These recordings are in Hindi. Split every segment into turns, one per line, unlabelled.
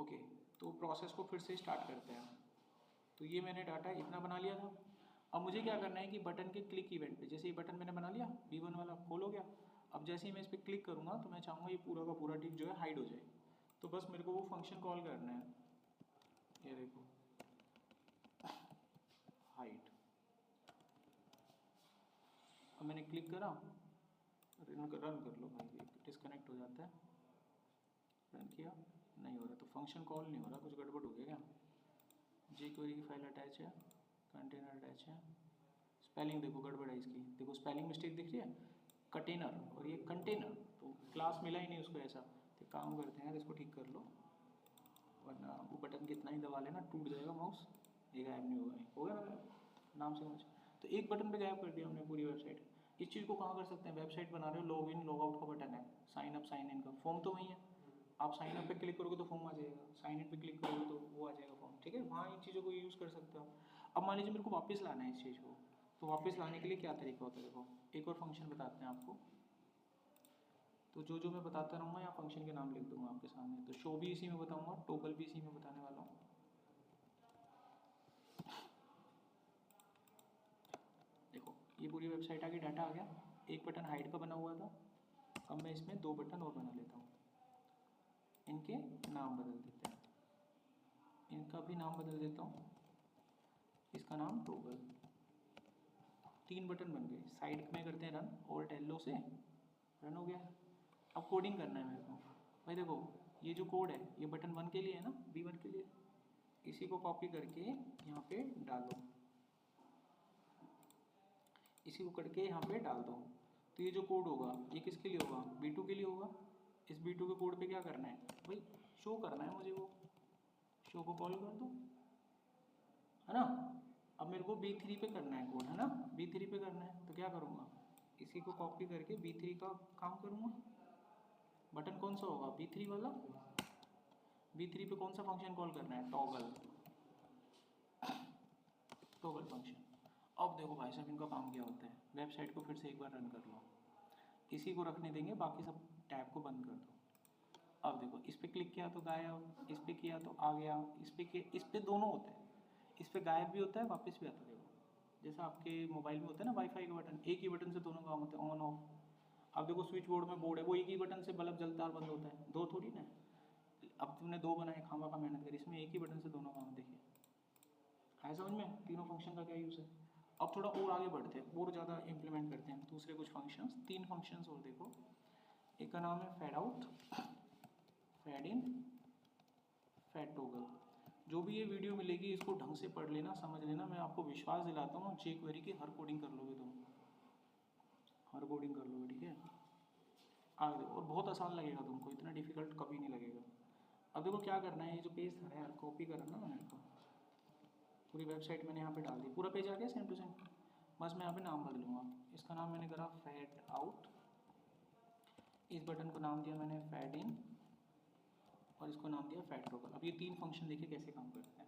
ओके, तो प्रोसेस को फिर से स्टार्ट करते हैं। तो ये मैंने डाटा इतना बना लिया था। अब मुझे क्या करना है कि बटन के क्लिक इवेंट पे, जैसे ये बटन मैंने बना लिया B1 वाला खोल हो गया। अब जैसे ही मैं इस पर क्लिक करूँगा तो मैं चाहूँगा ये पूरा का पूरा टिक जो है हाइड हो जाए। तो बस मेरे को वो फंक्शन कॉल करना है, ये देखो हाइड। अब मैंने क्लिक करा, रन कर लो भाई, डिस्कनेक्ट हो जाता है। रन किया, नहीं हो रहा, तो फंक्शन कॉल नहीं हो रहा, कुछ गड़बड़ हो गया क्या? jQuery की फाइल अटैच है, कंटेनर अटैच है, स्पेलिंग देखो गड़बड़ है इसकी, देखो स्पेलिंग मिस्टेक दिख रही है, कंटेनर और ये कंटेनर, तो क्लास मिला ही नहीं उसको ऐसा। तो काम करते हैं यार, इसको ठीक कर लो, वरना वो बटन कितना ही दबा लेना टूट जाएगा माउस, ये गायब नहीं होगा। होगा ना नाम से मुझे, तो एक बटन पे गायब कर दिया हमने पूरी वेबसाइट। इस चीज़ को कहाँ कर सकते हैं, वेबसाइट बना रहे हो, लॉग इन लॉग आउट का बटन है, साइन अप साइन इन का, फॉर्म तो वही है। आप साइन अप पे क्लिक करोगे तो फॉर्म आ जाएगा, साइन इन पे क्लिक करोगे तो वो आ जाएगा फॉर्म, ठीक है। वहाँ इन चीज़ों को यूज़ कर सकते हो। अब मान लीजिए मेरे को वापस लाना है इस चीज़ को, तो वापस लाने के लिए क्या तरीका होता है, देखो एक और फंक्शन बताते हैं आपको। तो जो मैं बताता रहूँगा या फंक्शन के नाम लिख दूंगा आपके सामने। तो शो भी इसी में बताऊँगा, टोगल भी इसी में बताने वाला हूँ। देखो ये पूरी वेबसाइट आ गई, डाटा आ गया, एक बटन हाइड का बना हुआ था। अब मैं इसमें 2 बटन और बना लेता हूँ, इनके नाम बदल देते हैं, इनका भी नाम बदल देता हूँ, इसका नाम टोगल। 3 बटन बन गए, साइड में करते हैं रन, ऑल्ट एलो से रन हो गया। अब कोडिंग करना है मेरे को भाई। देखो ये जो कोड है ये बटन 1 के लिए है ना, B1 के लिए, इसी को कॉपी करके यहाँ पे डालो, इसी को करके यहाँ पे डाल दो। तो ये जो कोड होगा ये किसके लिए होगा, B2 के लिए होगा। इस B2 के कोड पे क्या करना है भाई, शो करना है मुझे, वो शो को कॉल कर दो, है ना। अब मेरे को B3 पे करना है कोड, है ना, B3 पे करना है, तो क्या करूँगा, इसी को कॉपी करके B3 का काम करूँगा। बटन कौन सा होगा, B3 वाला। B3 पे कौन सा फंक्शन कॉल करना है, टॉगल, टॉगल फंक्शन। अब देखो भाई साहब इनका काम क्या होता है, वेबसाइट को फिर से एक बार रन कर लो, इसी को रखने देंगे, बाकी सब टैब को बंद कर दो। अब देखो इस पर क्लिक किया तो गायब, इस पर किया तो आ गया, इस पर दोनों होते हैं, इस पर गायब भी होता है वापस भी आता है। देखो जैसा आपके मोबाइल में होता है ना वाईफाई का बटन, एक ही बटन से दोनों काम होते हैं, ऑन ऑफ। अब देखो स्विच बोर्ड में बोर्ड है, वो एक ही बटन से बल्ब जलता और बंद होता है, 2 थोड़ी ना। अब तुमने 2 बनाए, खामा का मेहनत करी, इसमें एक ही बटन से दोनों काम, देखिए है समझ में तीनों फंक्शन का क्या यूज़ है। अब थोड़ा और आगे बढ़ते हैं, और ज़्यादा इंप्लीमेंट करते हैं दूसरे कुछ फंक्शंस, 3 फंक्शंस और देखो। एक का नाम है fade out, fade in, fade toggle. जो भी ये वीडियो मिलेगी इसको ढंग से पढ़ लेना, समझ लेना, मैं आपको विश्वास दिलाता हूँ jQuery की हर कोडिंग कर लोगे तुम, हर कोडिंग कर लोगे, ठीक है। आगे देखो, और बहुत आसान लगेगा तुमको, इतना डिफिकल्ट कभी नहीं लगेगा। अब देखो क्या करना है, ये जो पेज था यार कॉपी करना ना मेरे को, पूरी वेबसाइट मैंने यहाँ पे डाल दी, पूरा पेज आ गया सेम टू सेम। बस मैं यहाँ पे नाम बदलूँगा, इसका नाम मैंने करा फेड आउट, इस बटन को नाम दिया मैंने फेड इन, और इसको नाम दिया फेड टॉगल। अब ये 3 फंक्शन देखिए कैसे काम करते हैं।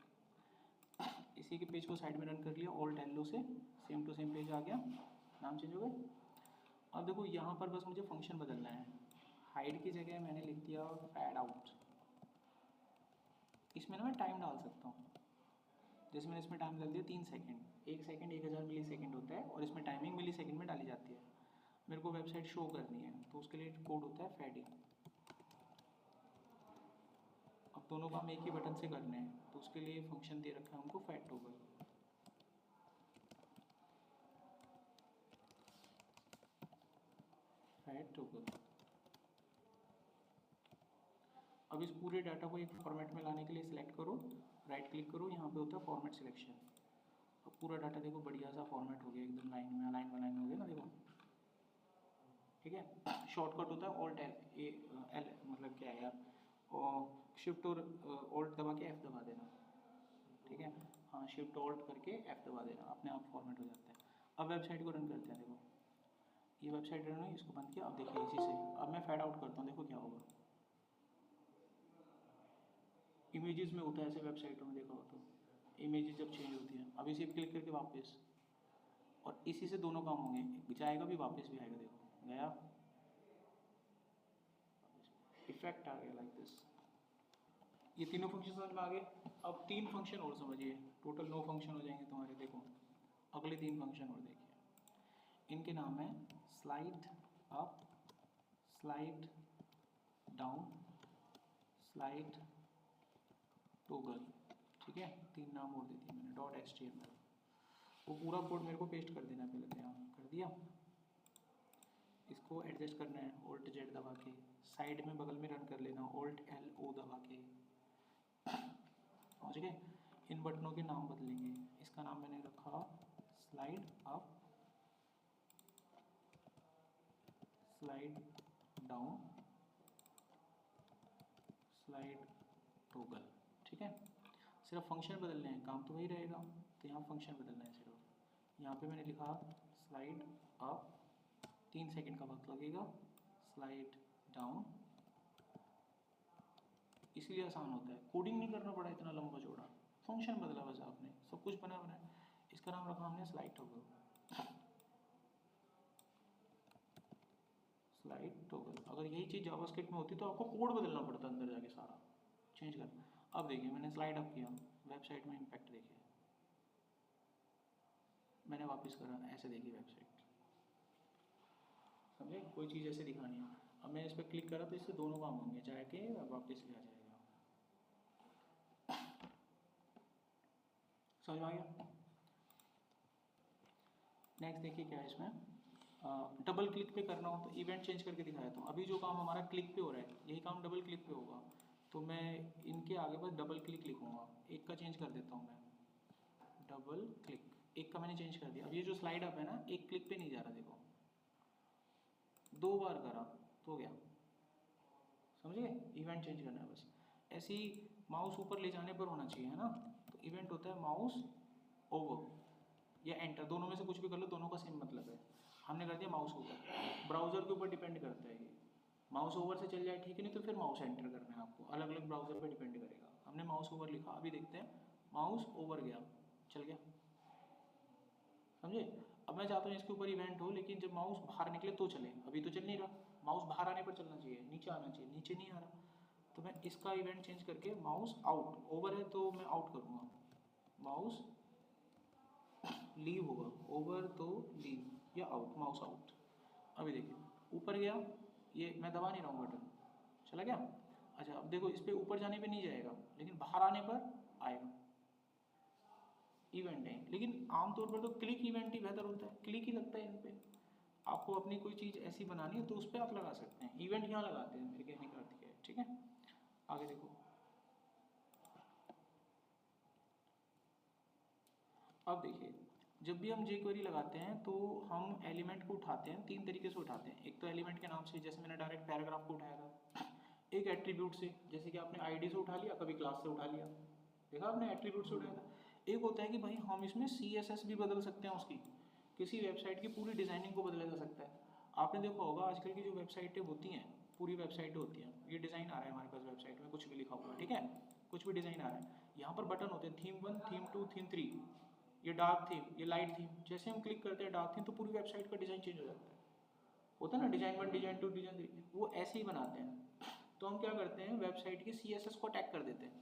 इसी के पेज को साइड में रन कर लिया, ऑल्ट एलो से, सेम टू सेम पेज आ गया, नाम चेंज हो गए। अब देखो यहाँ पर बस मुझे फंक्शन बदलना है, हाइड की जगह मैंने लिख दिया फेड आउट। इसमें ना मैं टाइम डाल सकता हूँ, जैसे मैंने इसमें टाइम डाल दिया 3 सेकंड, 1 सेकंड 1000 मिली सेकंड होता है, और इसमें टाइमिंग मिली सेकंड में डाली जाती है। मेरे को वेबसाइट शो करनी है तो उसके लिए कोड होता है फेडिंग। अब दोनों काम एक ही बटन से करने हैं तो उसके लिए फंक्शन दे रखा है हमको फेड टॉगल। Fade toggle. अब इस पूरे डाटा को एक फॉर्मेट में लाने के लिए सिलेक्ट करो, राइट क्लिक करो, यहाँ पे होता है फॉर्मेट सिलेक्शन। अब पूरा डाटा देखो बढ़िया सा फॉर्मेट हो गया, एकदम लाइन में अलाइन वालाइन हो गया ना, देखो ठीक है। शॉर्टकट होता है ऑल्ट एल, मतलब क्या है यार, और शिफ्ट और ऑल्ट दबा के F दबा देना, ठीक है। हाँ शिफ्ट ऑल्ट करके F दबा देना, अपने आप फॉर्मेट हो जाता है। अब वेबसाइट को रन करते हैं, देखो ये वेबसाइट रन हुई, इसको बंद किया। अब देखिए इसी से अब मैं फेड आउट करता हूँ, देखो क्या होगा, इमेजेस में होता है ऐसे वेबसाइटों में, देखा हो तो इमेजेस जब चेंज होती है। अब इसी पर क्लिक करके वापस, और इसी से दोनों काम होंगे, जाएगा भी वापस भी आएगा, देखो गया, इफेक्ट आ गया लाइक दिस। ये तीनों फंक्शन समझ में आ गए। अब 3 फंक्शन और समझिए, टोटल 9 फंक्शन हो जाएंगे तुम्हारे। देखो अगले 3 फंक्शन और देखिए, इनके नाम है slide up, slide down, slide toggle. ठीक है, 3 नाम और दे दिए मैंने। .html वो पूरा कोड मेरे को पेस्ट कर देना पहले, तो यहाँ कर दिया। इसको एडजस्ट करना है Alt Z दबा के, साइड में बगल में रन कर लेना Alt L O दबा के। समझ गए? इन बटनों के नाम बदलेंगे। इसका नाम मैंने रखा slide up, slide down, slide toggle. ठीक है, सिर्फ फंक्शन बदलने हैं, काम तो वही रहेगा। तो यहाँ फंक्शन बदलना है सिर्फ। यहाँ पे मैंने लिखा स्लाइड अप, 3 सेकंड का वक्त लगेगा, स्लाइड डाउन। इसलिए आसान होता है, कोडिंग नहीं करना पड़ा इतना लंबा चौड़ा, फंक्शन बदला बस आपने, सब कुछ बना बना। इसका नाम रखा हमने स्लाइड टॉगल, स्लाइड टॉगल। अगर यही चीज़ जावास्क्रिप्ट में होती तो आपको कोड बदलना पड़ता अंदर जाके, सारा चेंज करना। अब देखिए मैंने स्लाइड अप किया, वेबसाइट में इम्पैक्ट देखिए, मैंने वापस करा, ऐसे देखिए वेबसाइट। समझे? कोई चीज़ ऐसे दिखानी है। अब मैंने इस पर क्लिक करा तो इससे दोनों काम होंगे, जाके वापस भी आ जाएगा। समझ में आ गया? नेक्स्ट देखिए क्या है इसमें, डबल क्लिक पे करना हो तो इवेंट चेंज करके दिखाया था। अभी जो काम हमारा क्लिक पे हो रहा है, यही काम डबल क्लिक पे होगा। तो मैं इनके आगे बस डबल क्लिक लिखूंगा। एक का चेंज कर देता हूँ मैं, डबल क्लिक। एक का मैंने चेंज कर दिया। अब ये जो स्लाइड अप है ना, एक क्लिक पे नहीं जा रहा, देखो 2 बार करा तो हो गया। समझ गए? इवेंट चेंज करना है बस। ऐसे ही माउस ऊपर ले जाने पर होना चाहिए, है ना? तो इवेंट होता है माउस ओवर या एंटर, दोनों में से कुछ भी कर लो, दोनों का सेम मतलब है। हमने कर दिया माउस ओवर। ब्राउजर के ऊपर डिपेंड करता है ये, माउस ओवर से चल जाए ठीक है, नहीं तो फिर माउस एंटर करना है आपको, अलग अलग ब्राउजर पर डिपेंड करेगा। हमने माउस ओवर लिखा, अभी देखते हैं माउस ओवर गया, चल गया। समझे? अब मैं चाहता हूँ इसके ऊपर इवेंट हो, लेकिन जब माउस बाहर निकले तो चले। अभी तो चल नहीं रहा, माउस बाहर आने पर चलना चाहिए, नीचे आना चाहिए, नीचे नहीं आ रहा। तो मैं इसका इवेंट चेंज करके माउस आउट, ओवर है तो मैं आउट करूँगा, माउस लीव होगा, ओवर तो लीव या आउट, माउस आउट। अभी देखिए ऊपर गया, ये मैं दबा नहीं रहा हूँ बटन, चला गया। अच्छा अब देखो, इस पर ऊपर जाने पे नहीं जाएगा, लेकिन बाहर आने पर आएगा। इवेंट है, लेकिन आमतौर पर तो क्लिक इवेंट ही बेहतर होता है, क्लिक ही लगता है इन पे। आपको अपनी कोई चीज़ ऐसी बनानी है तो उस पर आप लगा सकते हैं, इवेंट यहाँ लगाते हैं, मेरे कहने का अर्थ है। ठीक है, आगे देखो। अब देखिए, जब भी हम jQuery लगाते हैं तो हम एलिमेंट को उठाते हैं, 3 तरीके से उठाते हैं। एक तो एलिमेंट के नाम से, जैसे मैंने डायरेक्ट पैराग्राफ को उठाया था। एक एट्रीब्यूट से, जैसे कि आपने आईडी से उठा लिया, कभी क्लास से उठा लिया, देखा आपने एट्रीब्यूट से उठाया था। एक होता है कि भाई हम इसमें CSS भी बदल सकते हैं, उसकी किसी वेबसाइट की पूरी डिज़ाइनिंग को बदला जा सकता है। आपने देखा होगा आजकल की जो वेबसाइटें होती हैं, पूरी वेबसाइटें होती हैं, ये डिज़ाइन आ रहा है हमारे पास वेबसाइट में, कुछ भी लिखा हुआ है, ठीक है, कुछ भी डिज़ाइन आ रहा है, यहाँ पर बटन होते हैं, थीम 1, थीम 2, थीम 3, ये डार्क थीम, ये लाइट थीम। जैसे हम क्लिक करते हैं डार्क थीम तो पूरी वेबसाइट का डिज़ाइन चेंज हो जाता है, होता है ना, डिज़ाइन 1, डिज़ाइन 2, डिज़ाइन 3, वो ऐसे ही बनाते हैं। तो हम क्या करते हैं, वेबसाइट के CSS को अटैक कर देते हैं।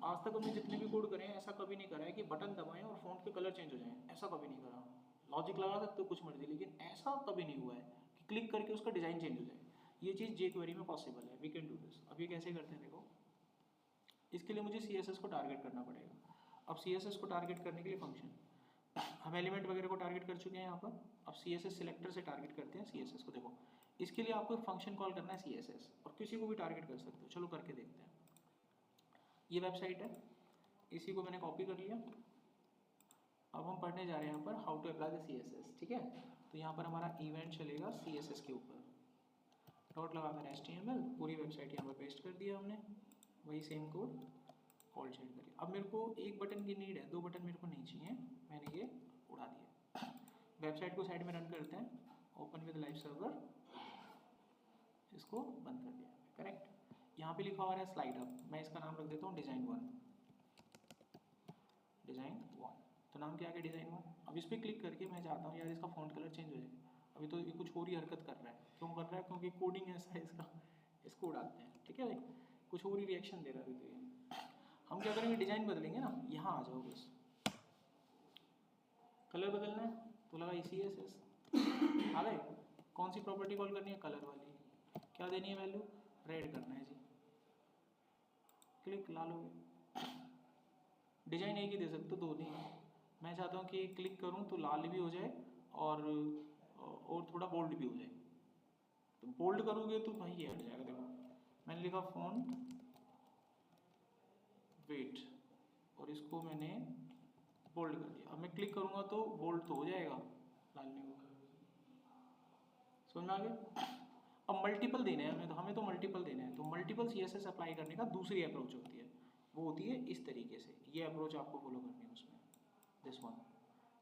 आज तक हमने जितने भी कोड करे हैं, ऐसा कभी नहीं करा है कि बटन दबाएं और फ़ॉन्ट के कलर चेंज हो जाएं, ऐसा कभी नहीं करा। लॉजिक लगा सकते हो कुछ मर्जी, लेकिन ऐसा कभी नहीं हुआ है कि क्लिक करके उसका डिज़ाइन चेंज हो जाए। ये चीज़ jQuery में पॉसिबल है, वी कैन डू दिस। अब ये कैसे करते हैं देखो, इसके लिए मुझे CSS को टारगेट करना पड़ेगा। अब CSS को टारगेट करने के लिए फंक्शन, हम एलिमेंट वगैरह को टारगेट कर चुके हैं यहाँ पर। अब CSS सिलेक्टर से टारगेट करते हैं CSS को। देखो इसके लिए आपको एक फंक्शन कॉल करना है CSS, और किसी को भी टारगेट कर सकते हो। चलो करके देखते हैं। ये वेबसाइट है, इसी को मैंने कॉपी कर लिया। अब हम पढ़ने जा रहे हैं यहाँ पर how to apply the CSS। ठीक है, तो यहाँ पर हमारा इवेंट चलेगा CSS के ऊपर, डॉट लगाकर HTML, पूरी वेबसाइट यहाँ पर पेस्ट कर दिया हमने, वही सेम कोड कॉल चेंज कर लिया। अब मेरे को एक बटन की नीड है, 2 बटन मेरे को नहीं चाहिए, मैंने ये उड़ा दिया। वेबसाइट को साइड में रन करते हैं, ओपन विद लाइव सर्वर, इसको बंद कर दिया। करेक्ट, यहाँ पे लिखा हुआ है स्लाइड अप, मैं इसका नाम रख देता हूँ डिज़ाइन 1, डिज़ाइन 1। तो नाम क्या है, डिज़ाइन 1। अब इस पर क्लिक करके मैं चाहता हूँ यार इसका फ़ॉन्ट कलर चेंज हो जाए। अभी तो ये कुछ और ही हरकत कर रहा है, क्यों कर रहा है, क्योंकि कोडिंग ऐसा है इसका, इसको उड़ाते हैं। ठीक है भाई, कुछ और ही रिएक्शन दे रहा है अभी तो ये। हम क्या करेंगे, डिजाइन बदलेंगे ना, यहाँ आ जाओ बस। कलर बदलना है तो लगा CSS, आ गए। कौन सी प्रॉपर्टी कॉल करनी है, कलर वाली। क्या देनी है वैल्यू, रेड करना है जी। क्लिक, लाल हो गया। डिजाइन एक ही दे सकते हो, दो नहीं। मैं चाहता हूँ कि क्लिक करूँ तो लाल भी हो जाए और थोड़ा बोल्ड भी हो जाए। तो बोल्ड करोगे तो भाई ये हट जाएगा। देखो मैंने लिखा फॉन्ट वेट और इसको मैंने बोल्ड कर दिया। अब मैं क्लिक करूँगा तो बोल्ड तो हो जाएगा, लाल नहीं होगा। समझ में आ गया। अब मल्टीपल देने हैं हमें तो मल्टीपल देने हैं। तो मल्टीपल CSS अप्लाई करने का दूसरी अप्रोच होती है, वो होती है इस तरीके से। ये अप्रोच आपको फॉलो करनी है उसमें, दिस वन।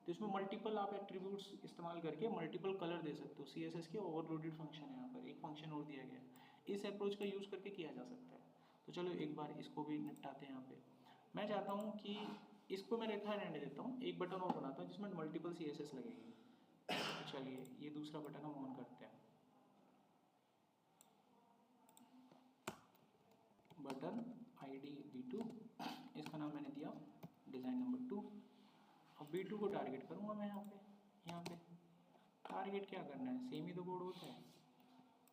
तो इसमें मल्टीपल आप एट्रीब्यूट्स इस्तेमाल करके मल्टीपल कलर दे सकते हो। CSS के ओवरलोडेड फंक्शन है यहाँ पर, एक फंक्शन और दिया गया है। इस अप्रोच का यूज़ करके किया जा सकता है। तो चलो एक बार इसको भी निपटाते हैं यहाँ पे। मैं चाहता हूँ कि इसको मैं रेखा रहने देता हूँ, एक बटन और बनाता हूँ जिसमें मल्टीपल CSS लगेगी। तो चलिए ये दूसरा बटन हम ऑन करते हैं। बटन ID B2, इसका नाम मैंने दिया डिज़ाइन नंबर 2। अब B2 को टारगेट करूँगा मैं यहाँ पे टारगेट क्या करना है, सेम ही तो कोड होता है।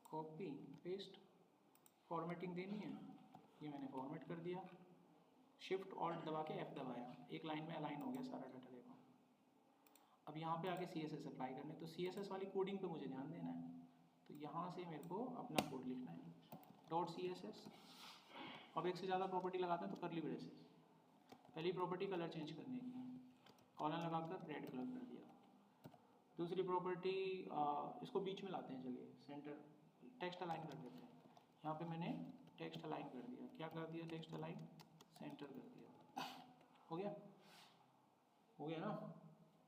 कॉपी पेस्ट, फॉर्मेटिंग देनी है, ये मैंने फॉर्मेट कर दिया। शिफ्ट ऑल्ट दबा के F दबाया, एक लाइन में अलाइन हो गया सारा डाटा। देखो अब यहाँ पे आके CSS अप्लाई करना है, तो CSS वाली कोडिंग पे मुझे ध्यान देना है। तो यहाँ से मेरे को अपना कोड लिखना है, .CSS। अब एक से ज़्यादा प्रॉपर्टी लगाते हैं तो करली ब्रेसेस। पहली प्रॉपर्टी कलर चेंज करने की, कॉलन लगाकर रेड कलर कर दिया। दूसरी प्रॉपर्टी इसको बीच में लाते हैं, चलिए सेंटर, टेक्स्ट अलाइन कर देते हैं। यहाँ पे मैंने टेक्स्ट अलाइन कर दिया। क्या कर दिया, टेक्स्ट अलाइन सेंटर कर दिया। हो गया, हो गया ना।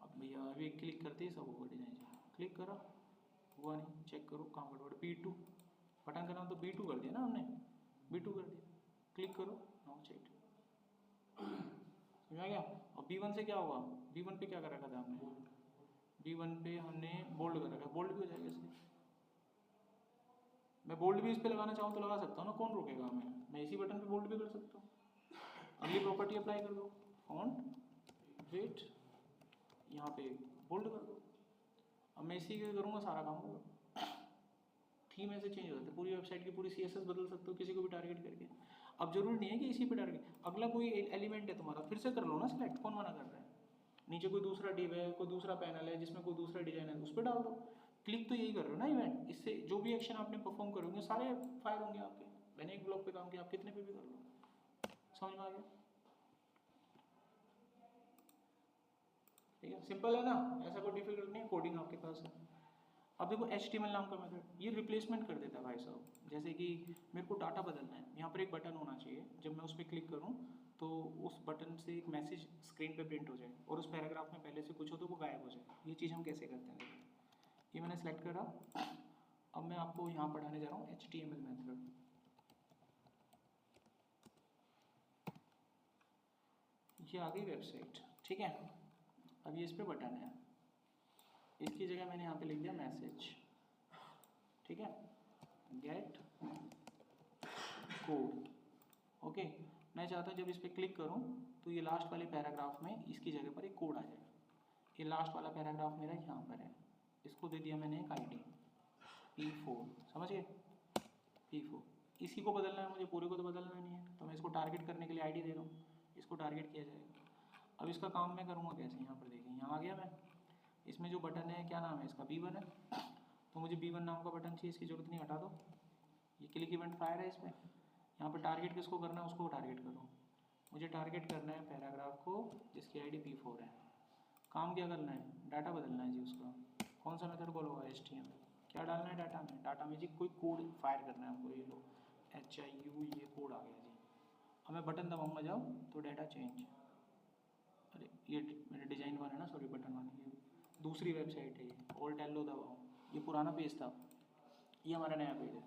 अब भैया अभी क्लिक करते ही सब होगा डिजाइन। क्लिक करा, हुआ नहीं, चेक करो कहाँ गड़बड़। B2 बटन का नाम तो B2 कर दिया ना हमने, B2 कर दिया। क्लिक करो, नाउ चेक। समझ आ गया। और B1 से क्या होगा, B1 पे क्या कर रखा था हमने, B1 पे हमने बोल्ड कर रखा है, बोल्ड भी हो जाएगा इससे। मैं बोल्ड भी इस पे लगाना चाहूँ तो लगा सकता हूँ ना, कौन रोकेगा हमें। मैं इसी बटन पे बोल्ड भी कर सकता हूँ। अगली प्रॉपर्टी अप्लाई कर दो, फॉन्ट वेट, यहाँ पे बोल्ड कर दो। अब मैं इसी के करूँगा, सारा काम होगा। थीम ऐसे चेंज हो जाता है, पूरी वेबसाइट की पूरी CSS बदल सकते हो किसी को भी टारगेट करके। अब जरूरी नहीं है कि इसी पे टारगेट, अगला कोई एलिमेंट है तुम्हारा, फिर से कर लो ना सिलेक्ट, कौन मना कर रहा है। नीचे कोई दूसरा डिव है, कोई दूसरा पैनल है जिसमें कोई दूसरा डिजाइन है, उस पर डाल दो। क्लिक तो यही कर रहे हो ना इवेंट, इससे जो भी एक्शन आपने परफॉर्म करोगे सारे फायर होंगे आपके। मैंने एक ब्लॉक पे काम किया, आप कितने पे भी कर लो। समझ में आ गया, ठीक है, सिंपल है ना, ऐसा कोई डिफिकल्ट नहीं है, कोडिंग आपके पास है। अब देखो HTML नाम का मेथड, ये रिप्लेसमेंट कर देता है भाई साहब। जैसे कि मेरे को डाटा बदलना है, यहाँ पर एक बटन होना चाहिए, जब मैं उस पर क्लिक करूँ तो उस बटन से एक मैसेज स्क्रीन पे प्रिंट हो जाए और उस पैराग्राफ में पहले से कुछ हो तो वो गायब हो जाए। ये चीज़ हम कैसे करते हैं, देखो ये मैंने सेलेक्ट करा। अब मैं आपको यहाँ पढ़ाने जा रहा हूँ HTML मेथड। ये आ गई वेबसाइट, ठीक है। अब ये इस पर बटन है, इसकी जगह मैंने यहाँ पे लिख दिया मैसेज, ठीक है, गेट कोड। ओके, मैं चाहता हूँ जब इस पर क्लिक करूँ तो ये लास्ट वाले पैराग्राफ में इसकी जगह पर एक कोड आ जाएगा। ये लास्ट वाला पैराग्राफ मेरा यहाँ पर है, इसको दे दिया मैंने एक ID P4, समझिए P4। इसी को बदलना है मुझे, पूरे को तो बदलना नहीं है, तो मैं इसको टारगेट करने के लिए ID दे रहा हूँ, इसको टारगेट किया जाएगा। अब इसका काम मैं करूँगा कैसे, यहाँ पर देखिए, यहाँ आ गया मैं। इसमें जो बटन है क्या नाम है इसका, B1 है, तो मुझे B1 नाम का बटन चाहिए, इसकी जरूरत नहीं, हटा दो। ये क्लिक इवेंट फायर है इसमें। यहाँ पर टारगेट किसको करना है, उसको टारगेट करो। मुझे टारगेट करना है पैराग्राफ को जिसकी ID P4 है। काम क्या करना है, डाटा बदलना है जी उसका। कौन सा मेथड कॉल होगा, HTML। क्या डालना है डाटा में, डाटा में जी कोई कोड फायर करना है हमको। ये लो HIU, ये कोड आ गया जी। अब मैं बटन दबाऊंगा जब तो डाटा चेंज। अरे ये मेरे डिजाइन वाला है ना, सॉरी बटन वाला, ये दूसरी वेबसाइट है। ये ऑल्ट L दबाओ, ये पुराना पेज था, ये हमारा नया पेज है।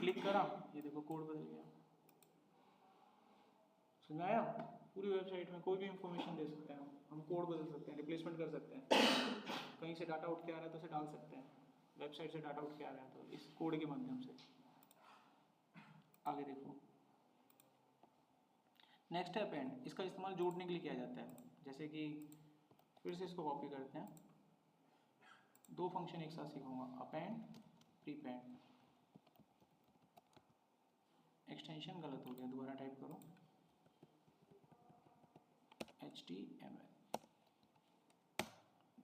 क्लिक करा, ये देखो कोड बदल गया। समझ आया। पूरी वेबसाइट में कोई भी इंफॉर्मेशन दे सकते हैं हम कोड बदल सकते हैं, रिप्लेसमेंट कर सकते हैं। कहीं से डाटा उठ के आ रहा है तो उसे डाल सकते हैं, वेबसाइट से डाटा उठ के आ रहा है तो इस कोड के माध्यम से। आगे देखो, नेक्स्ट है अपेंड। इसका इस्तेमाल जोड़ने के लिए किया जाता है। जैसे कि फिर से इसको कॉपी करते हैं, दो फंक्शन एक साथ सीखूंगा, अपेंड प्रीपेंड। एक्सटेंशन गलत हो गया, दोबारा टाइप करो, HTML,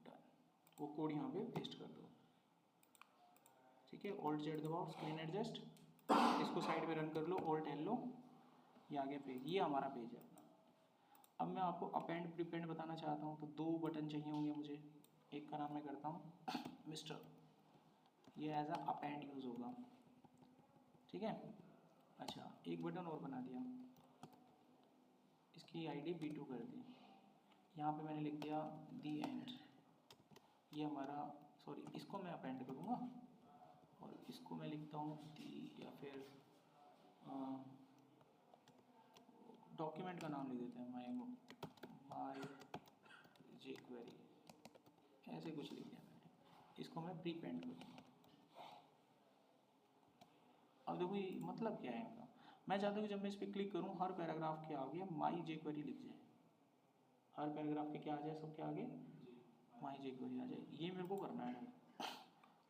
डन। वो कोड यहाँ पे पेस्ट कर दो, ठीक है। Alt Z दबाओ, स्क्रीन एडजस्ट, इसको साइड में रन कर लो, Alt L लो, ये आ गया पेज। ये हमारा पेज है अपना। अब मैं आपको अपेंड प्रीपेंड बताना चाहता हूँ, तो दो बटन चाहिए होंगे मुझे। एक का नाम मैं करता हूँ मिस्टर, ये एज अ अपेंड यूज़ होगा, ठीक है। अच्छा, एक बटन और बना दिया, इसकी ID B2 कर दी। यहाँ पे मैंने लिख दिया दी एंड, ये हमारा, सॉरी इसको मैं अपेंड करूँगा और इसको मैं लिखता हूँ दी, या फिर डॉक्यूमेंट का नाम लिख देते हैं, माई jQuery, ऐसे कुछ लिख दिया मैंने। इसको मैं प्रीपेंड करूँगा। अब देखो ये मतलब क्या है इनका, मैं चाहता हूँ कि जब मैं इस पर क्लिक करूँ हर पैराग्राफ के आगे माई jQuery लिख जाए, हर पैराग्राफ के क्या आ जाए, सबके आगे माई jQuery आ जाए। ये मेरे को करना है।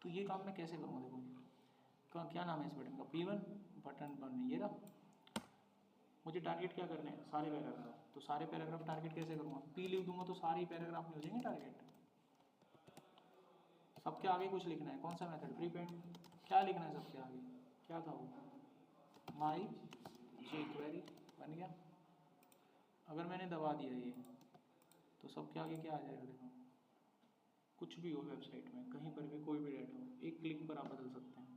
तो ये काम मैं कैसे करूँगा, देखो क्या नाम है इस बटन का, P1 बटन 1, ये रहा। मुझे टारगेट क्या करने हैं, सारे पैराग्राफ। तो सारे पैराग्राफ टारगेट कैसे करूँगा, P लिख दूंगा तो सारे ही पैराग्राफ में हो जाएंगे टारगेट। सबके आगे कुछ लिखना है, कौन सा मेथड, प्रीपेंड। क्या लिखना है सबके आगे, क्या था वो, माई jQuery, बन गया। अगर मैंने दबा दिया ये, तो सबके आगे क्या आ जाएगा, देखो कुछ भी हो वेबसाइट में, कहीं पर भी कोई भी डाटा हो, एक क्लिक पर आप बदल सकते हैं।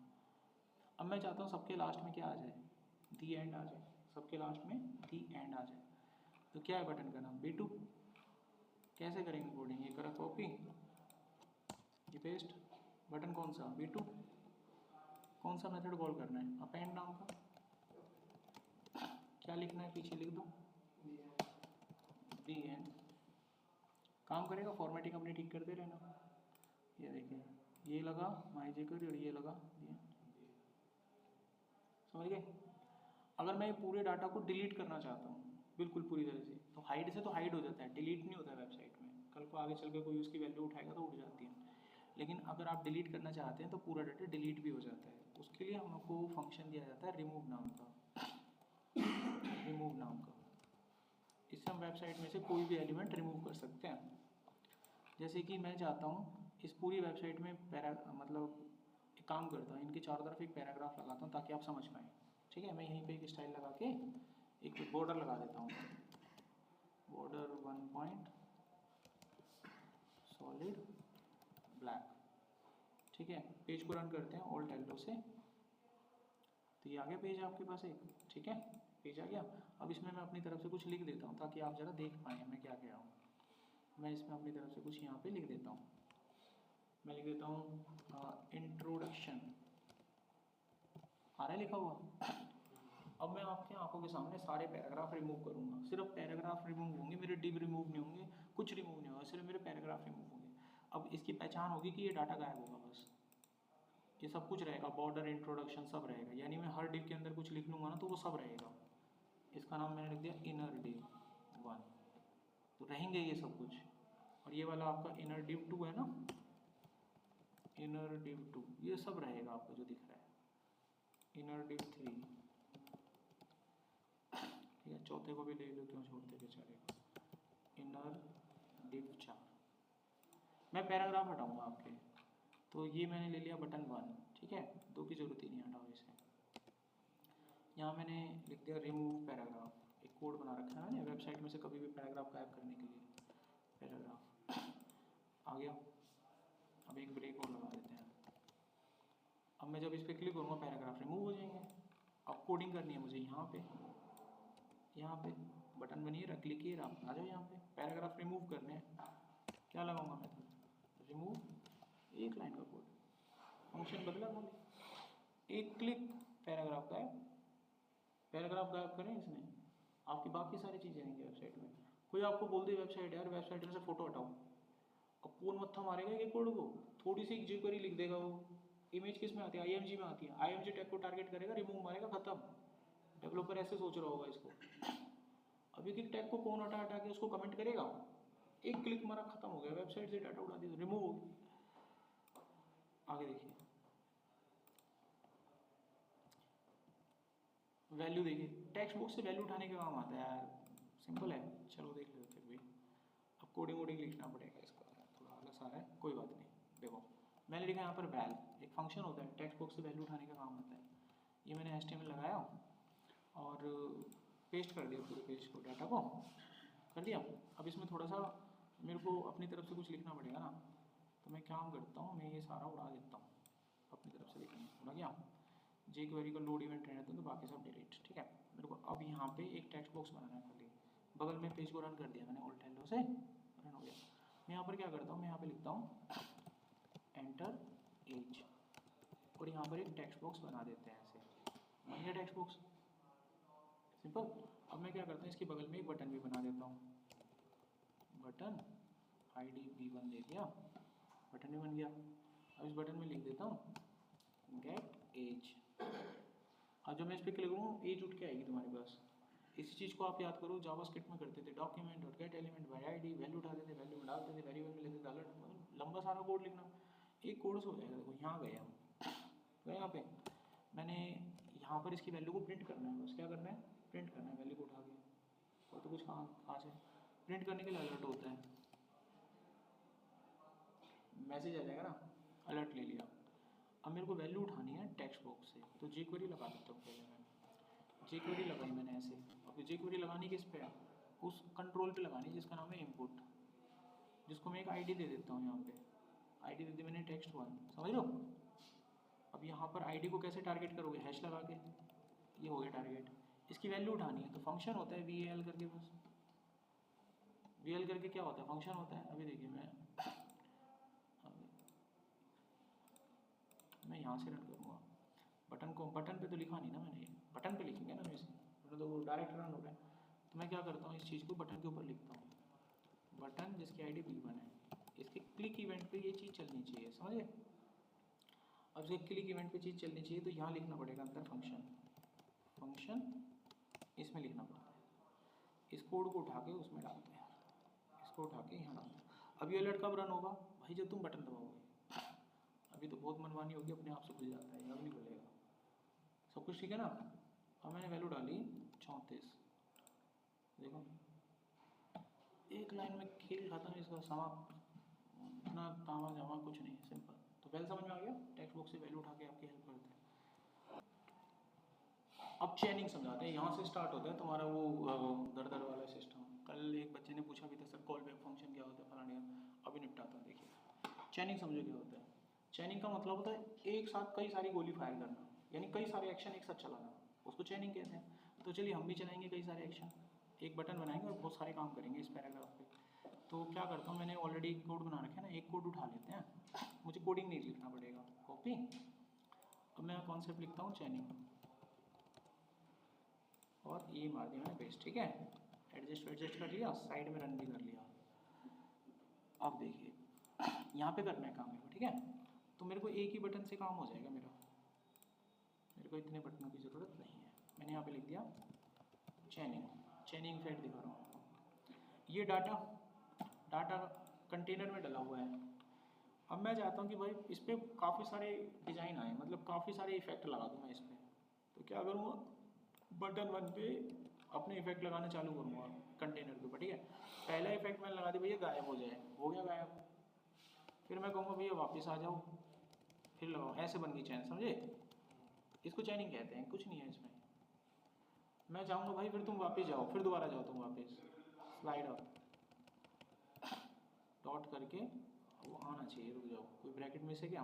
अब मैं चाहता हूँ सबके लास्ट में क्या आ जाए, दी एंड आ जाए, सबके लास्ट में दी एंड आ जाए। तो क्या है बटन का नाम, B2। कैसे करेंगे कोडिंग, ये करा कॉपी, ये पेस्ट, बटन कौन सा, B2। कौन सा मेथड कॉल करना है, अपेंड नाम का। क्या लिखना है, पीछे लिख दो दी एंड। काम करेगा, फॉर्मेटिंग अपनी ठीक करते रहना। ये देखिए, ये लगा माई jQuery और ये लगा दी एंड, समझ गए। अगर मैं पूरे डाटा को डिलीट करना चाहता हूँ बिल्कुल पूरी तरह से, तो हाइड से तो हाइड हो जाता है, डिलीट नहीं होता है वेबसाइट में। कल को आगे चल के कोई उसकी वैल्यू उठाएगा तो उठ जाती है। लेकिन अगर आप डिलीट करना चाहते हैं तो पूरा डाटा डिलीट भी हो जाता है। उसके लिए हमको फंक्शन दिया जाता है रिमूव नाम का, रिमूव नाम का। इससे हम वेबसाइट में से कोई भी एलिमेंट रिमूव कर सकते हैं। जैसे कि मैं चाहता हूँ इस पूरी वेबसाइट में मतलब एक काम करता हूँ, इनके चारों तरफ एक पैराग्राफ लगाता हूँ ताकि आप समझ पाएँ, ठीक है। मैं यहीं पे एक स्टाइल लगा के एक बॉर्डर लगा देता हूँ, बॉर्डर 1 पॉइंट सॉलिड ब्लैक, ठीक है। पेज को रन करते हैं Alt L से, तो ये आ गया पेज आपके पास एक, ठीक है, पेज आ गया। अब इसमें मैं अपनी तरफ से कुछ लिख देता हूँ ताकि आप ज़रा देख पाएँ मैं क्या कह रहा हूँ। मैं इसमें अपनी तरफ से कुछ यहाँ पे लिख देता हूँ। मैं लिख देता हूँ इंट्रोडक्शन, आ रहा है लिखा हुआ। अब मैं आपके आंखों के सामने सारे पैराग्राफ रिमूव करूँगा, सिर्फ पैराग्राफ रिमूव होंगे, मेरे डिव रिमूव नहीं होंगे, कुछ रिमूव नहीं होगा, सिर्फ मेरे पैराग्राफ रिमूव होंगे। अब इसकी पहचान होगी कि ये डाटा गायब होगा, बस ये सब कुछ रहेगा, बॉर्डर इंट्रोडक्शन सब रहेगा। यानी मैं हर डिव के अंदर कुछ लिख लूँगा ना तो वो सब रहेगा। इसका नाम मैंने लिख दिया इनर डिव 1, तो रहेंगे ये सब कुछ। और ये वाला आपका इनर डिव 2 है ना, इनर डिव 2, ये सब रहेगा आपको जो दिख रहा है। इनर डिव 3, ठीक है, चौथे को भी ले लो, क्यों छोड़ते बेचारे को। इनर डिव 4, मैं पैराग्राफ हटाऊंगा आपके, तो ये मैंने ले लिया बटन 1, ठीक है, 2 की जरूरत ही नहीं, हटाओ इसे। यहाँ मैंने लिख दिया रिमूव पैराग्राफ, एक कोड बना रखा है मैंने वेबसाइट में से कभी भी पैराग्राफ गायब करने के लिए। पैराग्राफ आ गया। अब एक ब्रेक और लगा देते हैं। अब मैं जब इस पर क्लिक करूँगा पैराग्राफ रिमूव हो जाएंगे। अब कोडिंग करनी है मुझे, यहाँ पे बटन बनिए, रख क्लिक किए, आप आ जाओ यहाँ पे, पैराग्राफ रिमूव करने हैं। क्या लगाऊंगा मेथड, रिमूव, एक लाइन का कोड, फंक्शन बदला खाली, एक क्लिक, पैराग्राफ गायब। पैराग्राफ गायब करें इसने, आपकी बाकी सारी चीज़ें आएंगी वेबसाइट में। कोई आपको बोल दे वेबसाइट यार वेबसाइट में से फोटो हटाओ, अब कौन मत्था मारेगा एक कोड को, थोड़ी सी jQuery लिख देगा वो। इमेज किस में आती है, IMG में आती है, IMG टैग को टारगेट करेगा, रिमूव मारेगा, खत्म। डेवलपर ऐसे सोच रहा होगा इसको। अब एक एक टैग को कौन हटा हटा के उसको कमेंट करेगा? एक क्लिक मारा, खत्म हो गया, वेबसाइट से डाटा उड़ा दिया, रिमूव हो गया। आगे देखिए, वैल्यू देखिए, टेक्स्ट बॉक्स से वैल्यू उठाने का काम आता है यार, सिंपल है। चलो देख लो फिर भी, अब कोडिंग वोडिंग लिखना पड़ेगा इसका, थोड़ा अलग सा है, कोई बात नहीं। देखो मैंने लिखा यहाँ पर वैल, एक फंक्शन होता है, टेक्स्ट बॉक्स से वैल्यू उठाने का काम आता है। ये मैंने HTML लगाया और पेस्ट कर दिया पूरे पेज को, डाटा को कर दिया। अब इसमें थोड़ा सा मेरे को अपनी तरफ से कुछ लिखना पड़ेगा ना, तो मैं क्या करता हूँ, मैं ये सारा उड़ा देता हूँ अपनी तरफ से, लिखना उड़ा गया। jQuery का लोड इवेंट रहता है तो बाकी सब डिलीट, ठीक है। मेरे को अब यहाँ पे एक टेक्स्ट बॉक्स बनाना है खाली, बगल में पेज को रन कर दिया मैंने, ऑल्ट एलो से रन हो गया। मैं यहाँ पर क्या करता हूँ, मैं यहाँ पे लिखता हूँ एंटर एज, और यहाँ पर एक टेक्स्ट बॉक्स बना देते हैं, ऐसे बन गया टेक्स्ट बॉक्स, सिंपल। अब मैं क्या करता हूँ, इसके बगल में एक बटन भी बना देता हूँ, बटन ID B1 दे दिया, बटन भी बन गया। अब इस बटन में लिख देता हूँ गेट एज। अब जब मैं इस पर क्लिक करूँ एज उठ के आएगी तुम्हारे पास। इसी चीज़ को आप याद करो, जावास्क्रिप्ट में करते थे, डॉक्यूमेंट और gate element by ID, value उठाते थे, वैल्यू में डालते थे, वेरिएबल में लेते थे अलर्ट, मतलब लंबा सारा कोड लिखना, एक कोड से हो जाएगा। देखो यहाँ गए हम, तो यहाँ पे मैंने यहाँ पर इसकी वैल्यू को प्रिंट करना है, बस क्या करना है, प्रिंट करना है वैल्यू को उठा के, और तो कुछ खास है। प्रिंट करने के लिए अलर्ट होता है, मैसेज आ जाएगा ना, अलर्ट ले लिया। अब मेरे को वैल्यू उठानी है टेक्स्ट बॉक्स से, तो jQuery लगा देता हूँ पहले मैं, jQuery लगाई मैंने ऐसे। अब jQuery लगानी किस पे है, उस कंट्रोल पे लगानी जिसका नाम है इनपुट, जिसको मैं एक ID दे देता हूँ, यहाँ पे ID दे दी मैंने text1, समझ लो। अब यहाँ पर ID को कैसे टारगेट करोगे, हैश लगा के, ये हो गया टारगेट। इसकी वैल्यू उठानी है तो फंक्शन होता है VAL करके, बस VAL करके क्या होता है, फंक्शन होता है। अभी देखिए मैं यहाँ से रन करूँगा, बटन को, बटन पे तो लिखा नहीं ना मैंने, बटन पे लिखेंगे ना वैसे, बटन तो डायरेक्ट रन हो रहा है। तो मैं क्या करता हूँ, इस चीज़ को बटन के ऊपर लिखता हूँ, बटन जिसकी ID B1 है, इसके क्लिक इवेंट पे ये चीज़ चलनी चाहिए, समझे। अब इसके क्लिक इवेंट पे चीज़ चलनी चाहिए तो यहाँ लिखना पड़ेगा अंदर फंक्शन, फंक्शन इसमें लिखना पड़ता है। इस कोड को उठा के उसमें डालते हैं, इसको उठा के यहाँ डालते हैं। अब ये अलर्ट कब रन होगा भाई, जब तुम बटन दबाओगे। अभी तो बहुत मनमानी होगी, अपने आप से खुल जाता है, अब नहीं खुलेगा, सब कुछ ठीक है ना। अब मैंने वैल्यू डाली 34, देखो एक लाइन में खेल खत्म, इसका समाप्त, इतना तामा जामा कुछ नहीं, सिंपल। तो पहले समझ में आ गया, टेक्स्ट बॉक्स से वैल्यू उठा के आपकी हेल्प करते हैं। अब चेनिंग समझाते हैं, यहाँ से स्टार्ट होता है तुम्हारा वो दर वाला सिस्टम। कल एक बच्चे ने पूछा भी था, सर कॉल बैक फंक्शन क्या होता है, फलाने, अभी निपटाता हूँ। देखिए चेनिंग समझो क्या होता है। चेनिंग का मतलब होता है एक साथ कई सारी गोली फायर करना, यानी कई सारे एक्शन एक साथ चलाना, उसको चेनिंग कहते हैं। तो चलिए हम भी चलाएंगे कई सारे एक्शन, एक बटन बनाएंगे और बहुत सारे काम करेंगे इस पैराग्राफ पे। तो क्या करता हूँ, मैंने ऑलरेडी कोड बना रखे हैं ना, एक कोड उठा लेते हैं, मुझे कोडिंग नहीं लिखना पड़ेगा, कॉपी। अब मैं कॉन्सेप्ट लिखता हूँ चेनिंग, और ये मार दिया मैंने पेस्ट, ठीक है। एडजस्ट कर लिया, साइड में रन भी कर लिया। अब देखिए यहाँ पे करना है काम मेरे को, ठीक है। तो मेरे को एक ही बटन से काम हो जाएगा मेरा, मेरे को इतने बटनों की ज़रूरत नहीं है। मैंने यहाँ पे लिख दिया चेनिंग, चेनिंग फेड दिखा रहा हूँ। ये डाटा कंटेनर में डला हुआ है। अब मैं चाहता हूँ कि भाई इस पर काफ़ी सारे डिज़ाइन आए, मतलब काफ़ी सारे इफेक्ट लगा दूँ मैं इस पर। तो क्या करूँगा, बटन 1 पे अपने इफेक्ट लगाना चालू करूँगा कंटेनर के ऊपर, ठीक है। पहला इफेक्ट मैंने लगा दिया, भैया गायब हो जाए, हो गया गायब। फिर मैं कहूँगा भैया वापस आ जाओ, फिर लगाओ, ऐसे बन गई चैन, समझे। इसको चैनिंग कहते हैं, कुछ नहीं है इसमें। मैं चाहूँगा भाई फिर तुम वापस जाओ, फिर दोबारा जाओ तुम वापस, स्लाइड अप डॉट करके वो आना चाहिए, रुक जाओ, कोई ब्रैकेट में से क्या,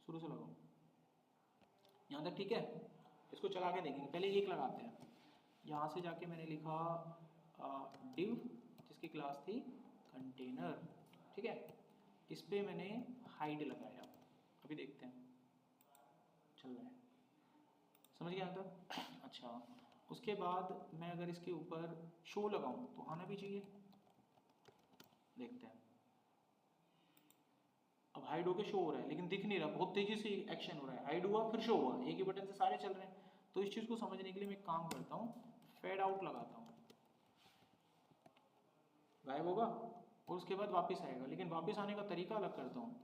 शुरू से लगाओ यहाँ तक, ठीक है। इसको चला के देखेंगे, पहले एक लगाते हैं। यहाँ से जाके मैंने लिखा डिव, जिसकी क्लास थी कंटेनर, ठीक है। इस पर मैंने हाइड लगाया, अभी देखते हैं चल रहा है, समझ गया तक। अच्छा, उसके बाद मैं अगर इसके ऊपर शो लगाऊं तो आना भी चाहिए, देखते हैं। अब हाइड होके शो हो रहा है लेकिन दिख नहीं रहा, बहुत तेजी से एक्शन हो रहा है, हाइड हुआ फिर शो हुआ, एक ही बटन से सारे चल रहे हैं। तो इस चीज़ को समझने के लिए मैं एक काम करता हूँ, फेड आउट लगाता हूँ, गायब होगा और उसके बाद वापस आएगा, लेकिन वापस आने का तरीका अलग करता हूँ,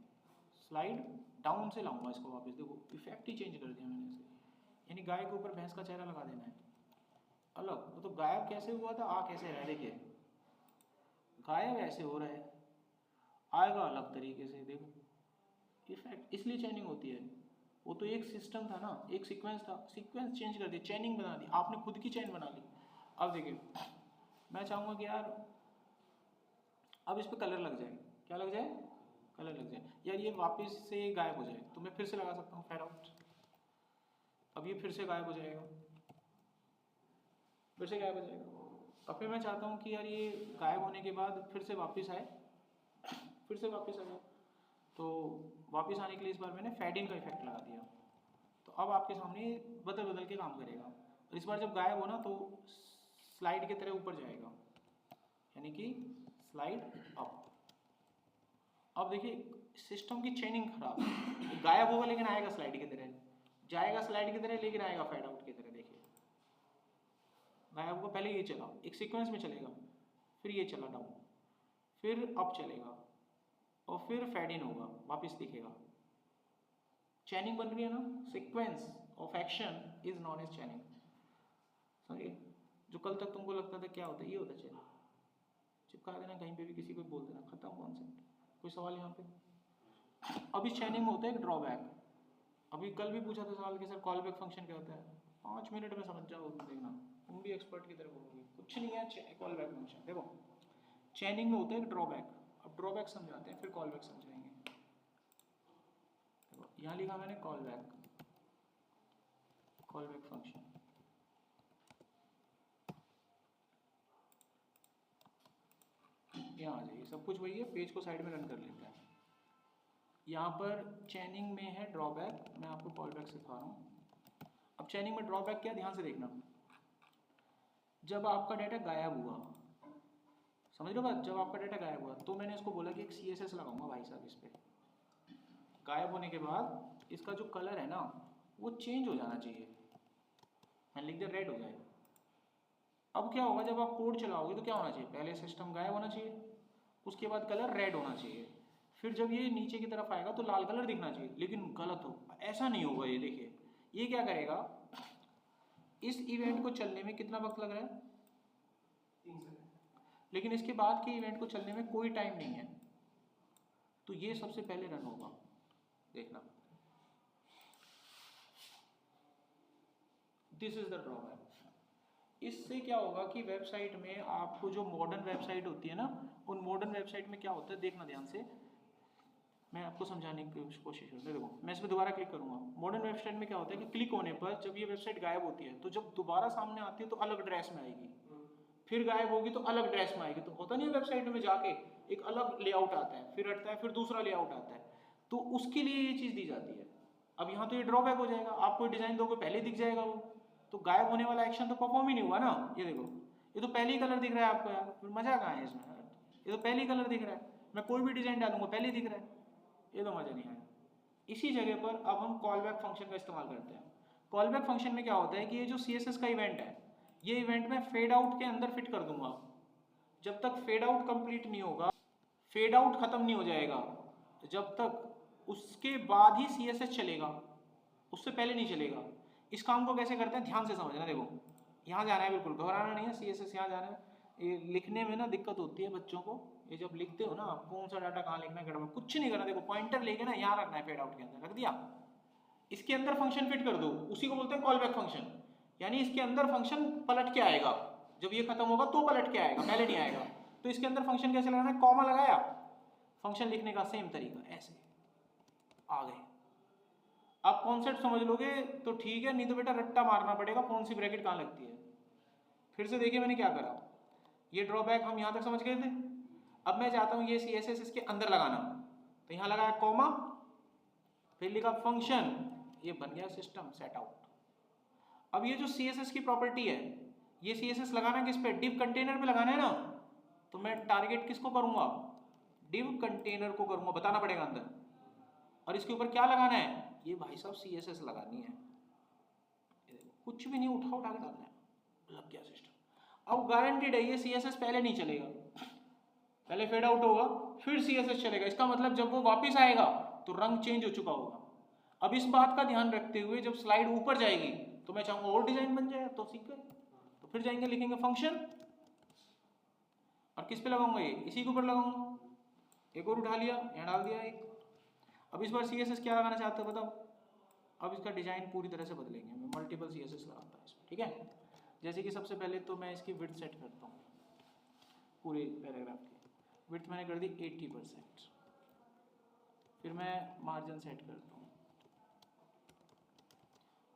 स्लाइड डाउन से लाऊंगा इसको वापस। देखो इफेक्ट ही चेंज कर दिया मैंने इसे, यानी गाय के ऊपर भैंस का चेहरा लगा देना है अलग। वो तो गायब कैसे हुआ था, आ कैसे रहा है, देखिए गायब ऐसे हो रहा है, आएगा अलग तरीके से, देखो इफेक्ट। इसलिए चेनिंग होती है, वो तो एक सिस्टम था ना, एक सीक्वेंस था, सीक्वेंस चेंज कर दिया, चेनिंग बना दी, आपने खुद की चेन बना ली। अब देखिए मैं चाहूँगा कि यार अब इस पर कलर लग जाए, क्या लग जाए, कलर लग जाए, यार ये वापस से गायब हो जाए, तो मैं फिर से लगा सकता हूँ फेड आउट, अब ये फिर से गायब हो जाएगा, फिर से गायब हो जाएगा। अब फिर मैं चाहता हूँ कि यार ये गायब होने के बाद फिर से वापस आए, फिर से वापस आ जाए, तो वापस आने के लिए इस बार मैंने फेड इन का इफेक्ट लगा दिया, तो अब आपके सामने बदल बदल के काम करेगा। और इस बार जब गायब हो ना तो स्लाइड की तरह ऊपर जाएगा, यानी कि स्लाइड अप। अब देखिए सिस्टम की चेनिंग खराब है, गायब होगा लेकिन आएगा स्लाइड की तरह, जाएगा स्लाइड की तरह लेकिन आएगा फेड आउट की तरह। देखिए गायब होगा, पहले ये चला एक सीक्वेंस में चलेगा, फिर ये चला डाउन, फिर अप चलेगा और फिर फेड इन होगा, वापस दिखेगा। चैनिंग बन रही है ना, sequence of action is known as chaining. समझिए, जो कल तक तुमको लगता था क्या होता है, ये होता है चैनिंग। चिपका देना कहीं पे भी, किसी को बोल देना, खत्म कॉन्सेप्ट। कोई सवाल यहाँ पे? अब इस चैनिंग में होता है एक ड्रॉबैक, अभी कल भी पूछा था सवाल कि सर कॉल बैक फंक्शन क्या होता है, 5 मिनट में समझ जाओ, देखना तुम भी एक्सपर्ट की तरह बोलोगे, कुछ नहीं है कॉल बैक फंक्शन। देखो चैनिंग में होता है एक ड्रॉबैक, अब ड्रॉबैक समझाते हैं फिर कॉल बैक समझाएंगे। देखो यहाँ लिखा मैंने कॉल बैक फंक्शन, यहाँ आ जाइए, सब कुछ वही है, पेज को साइड में रन कर लेते हैं। यहाँ पर चैनिंग में है ड्रॉबैक, मैं आपको कॉल बैक सिखा रहा हूँ। अब चैनिंग में ड्रॉबैक क्या, ध्यान से देखना, जब आपका डाटा गायब हुआ, समझ लो बात, जब आपका डाटा गायब हुआ तो मैंने इसको बोला कि एक CSS लगाऊंगा भाई साहब इस पर। गायब होने के बाद इसका जो कलर है ना वो चेंज हो जाना चाहिए, मैं लिख दिया रेड हो जाए। अब क्या होगा, जब आप कोड चलाओगे तो क्या होना चाहिए, पहले सिस्टम गायब होना चाहिए, उसके बाद कलर रेड होना चाहिए, फिर जब ये नीचे की तरफ आएगा तो लाल कलर दिखना चाहिए, लेकिन गलत हो, ऐसा नहीं होगा। ये देखिए ये क्या करेगा, इस इवेंट को चलने में कितना वक्त लग रहा है, 3 सेकंड, लेकिन इसके बाद के इवेंट को चलने में कोई टाइम नहीं है, तो ये सबसे पहले रन होगा। देखना, दिस इज द ड्रॉबैक। इससे क्या होगा कि वेबसाइट में आपको जो मॉडर्न वेबसाइट होती है ना, उन मॉडर्न वेबसाइट में क्या होता है, देखना ध्यान से, मैं आपको समझाने की कोशिश करूँ। देखो मैं इस पर दोबारा क्लिक करूँगा, मॉडर्न वेबसाइट में क्या होता है कि क्लिक होने पर जब ये वेबसाइट गायब होती है तो जब दोबारा सामने आती है तो अलग ड्रेस में आएगी, फिर गायब होगी तो अलग ड्रेस में आएगी। तो होता नहीं है वेबसाइट में जाके एक अलग लेआउट आता है, फिर हटता है, फिर दूसरा लेआउट आता है, तो उसके लिए ये चीज़ दी जाती है। अब यहाँ तो ये ड्रॉबैक हो जाएगा, आपको डिजाइन दोगे पहले दिख जाएगा वो, तो गायब होने वाला एक्शन तो परफॉर्म ही नहीं हुआ ना। ये देखो ये तो पहले ही कलर दिख रहा है आपको, यार फिर मजा कहाँ है इसमें, ये तो पहले ही कलर दिख रहा है, मैं कोई भी डिजाइन डालूंगा पहले ही दिख रहा है, ये तो मजा नहीं आया। इसी जगह पर अब हम कॉल बैक फंक्शन का इस्तेमाल करते हैं। कॉल बैक फंक्शन में क्या होता है कि ये जो CSS का इवेंट है, ये इवेंट मैं फेड आउट के अंदर फिट कर दूंगा, जब तक फेड आउट कंप्लीट नहीं होगा, फेड आउट खत्म नहीं हो जाएगा, जब तक उसके बाद ही CSS चलेगा, उससे पहले नहीं चलेगा। इस काम को कैसे करते हैं ध्यान से समझना, देखो यहाँ जाना है, बिल्कुल घबराना नहीं है, CSS यहाँ जाना है। ये लिखने में ना दिक्कत होती है बच्चों को, ये जब लिखते हो ना कौन सा डाटा कहाँ लिखना है, गड़बड़ कुछ नहीं करना, देखो पॉइंटर लेके ना यहाँ रखना है, फेड आउट के अंदर रख दिया, इसके अंदर फंक्शन फिट कर दो, उसी को बोलते हैं कॉल बैक फंक्शन, यानी इसके अंदर फंक्शन पलट के आएगा, जब ये खत्म होगा तो पलट के आएगा, पहले नहीं आएगा। तो इसके अंदर फंक्शन कैसे लगाना है, कॉमा लगाया, फंक्शन लिखने का सेम तरीका, ऐसे आ गए। आप कॉन्सेप्ट समझ लोगे तो ठीक है, नहीं तो बेटा रट्टा मारना पड़ेगा कौन सी ब्रैकेट कहाँ लगती है। फिर से देखिए मैंने क्या करा, ये ड्रॉबैक हम यहाँ तक समझ गए थे। अब मैं चाहता हूँ ये CSS इसके अंदर लगाना, तो यहाँ लगाया कॉमा, फिर लिखा फंक्शन, ये बन गया सिस्टम सेट आउट। अब ये जो CSS की प्रॉपर्टी है, ये CSS लगाना किस पे, डिव कंटेनर पे लगाना है ना, तो मैं टारगेट किसको करूंगा, डिव कंटेनर को करूंगा, बताना पड़ेगा अंदर, और इसके ऊपर क्या लगाना है, ये भाई साहब CSS लगानी है, कुछ भी नहीं उठा उठा के डालना है, लग गया सिस्टम। अब गारंटीड है ये CSS पहले नहीं चलेगा, पहले फेड आउट होगा फिर CSS चलेगा। इसका मतलब जब वो वापस आएगा तो रंग चेंज हो चुका होगा। अब इस बात का ध्यान रखते हुए जब स्लाइड ऊपर जाएगी तो मैं चाहूंगा और डिजाइन बन जाए, तो सीख गए। तो फिर जाएंगे लिखेंगे फंक्शन, और किस पे लगाऊंगा, ये इसी के ऊपर लगाऊंगा। एक और उठा लिया, यहाँ डाल दिया एक। अब इस बार CSS क्या लगाना चाहते हो बताओ। अब इसका डिजाइन पूरी तरह से बदलेंगे, मैं मल्टीपल CSS लगाता हूँ इसमें, ठीक है। जैसे कि सबसे पहले तो मैं इसकी विड्थ सेट करता हूँ, पूरे पैराग्राफ की विड्थ मैंने कर दी 80%। फिर मैं मार्जिन सेट करता हूँ,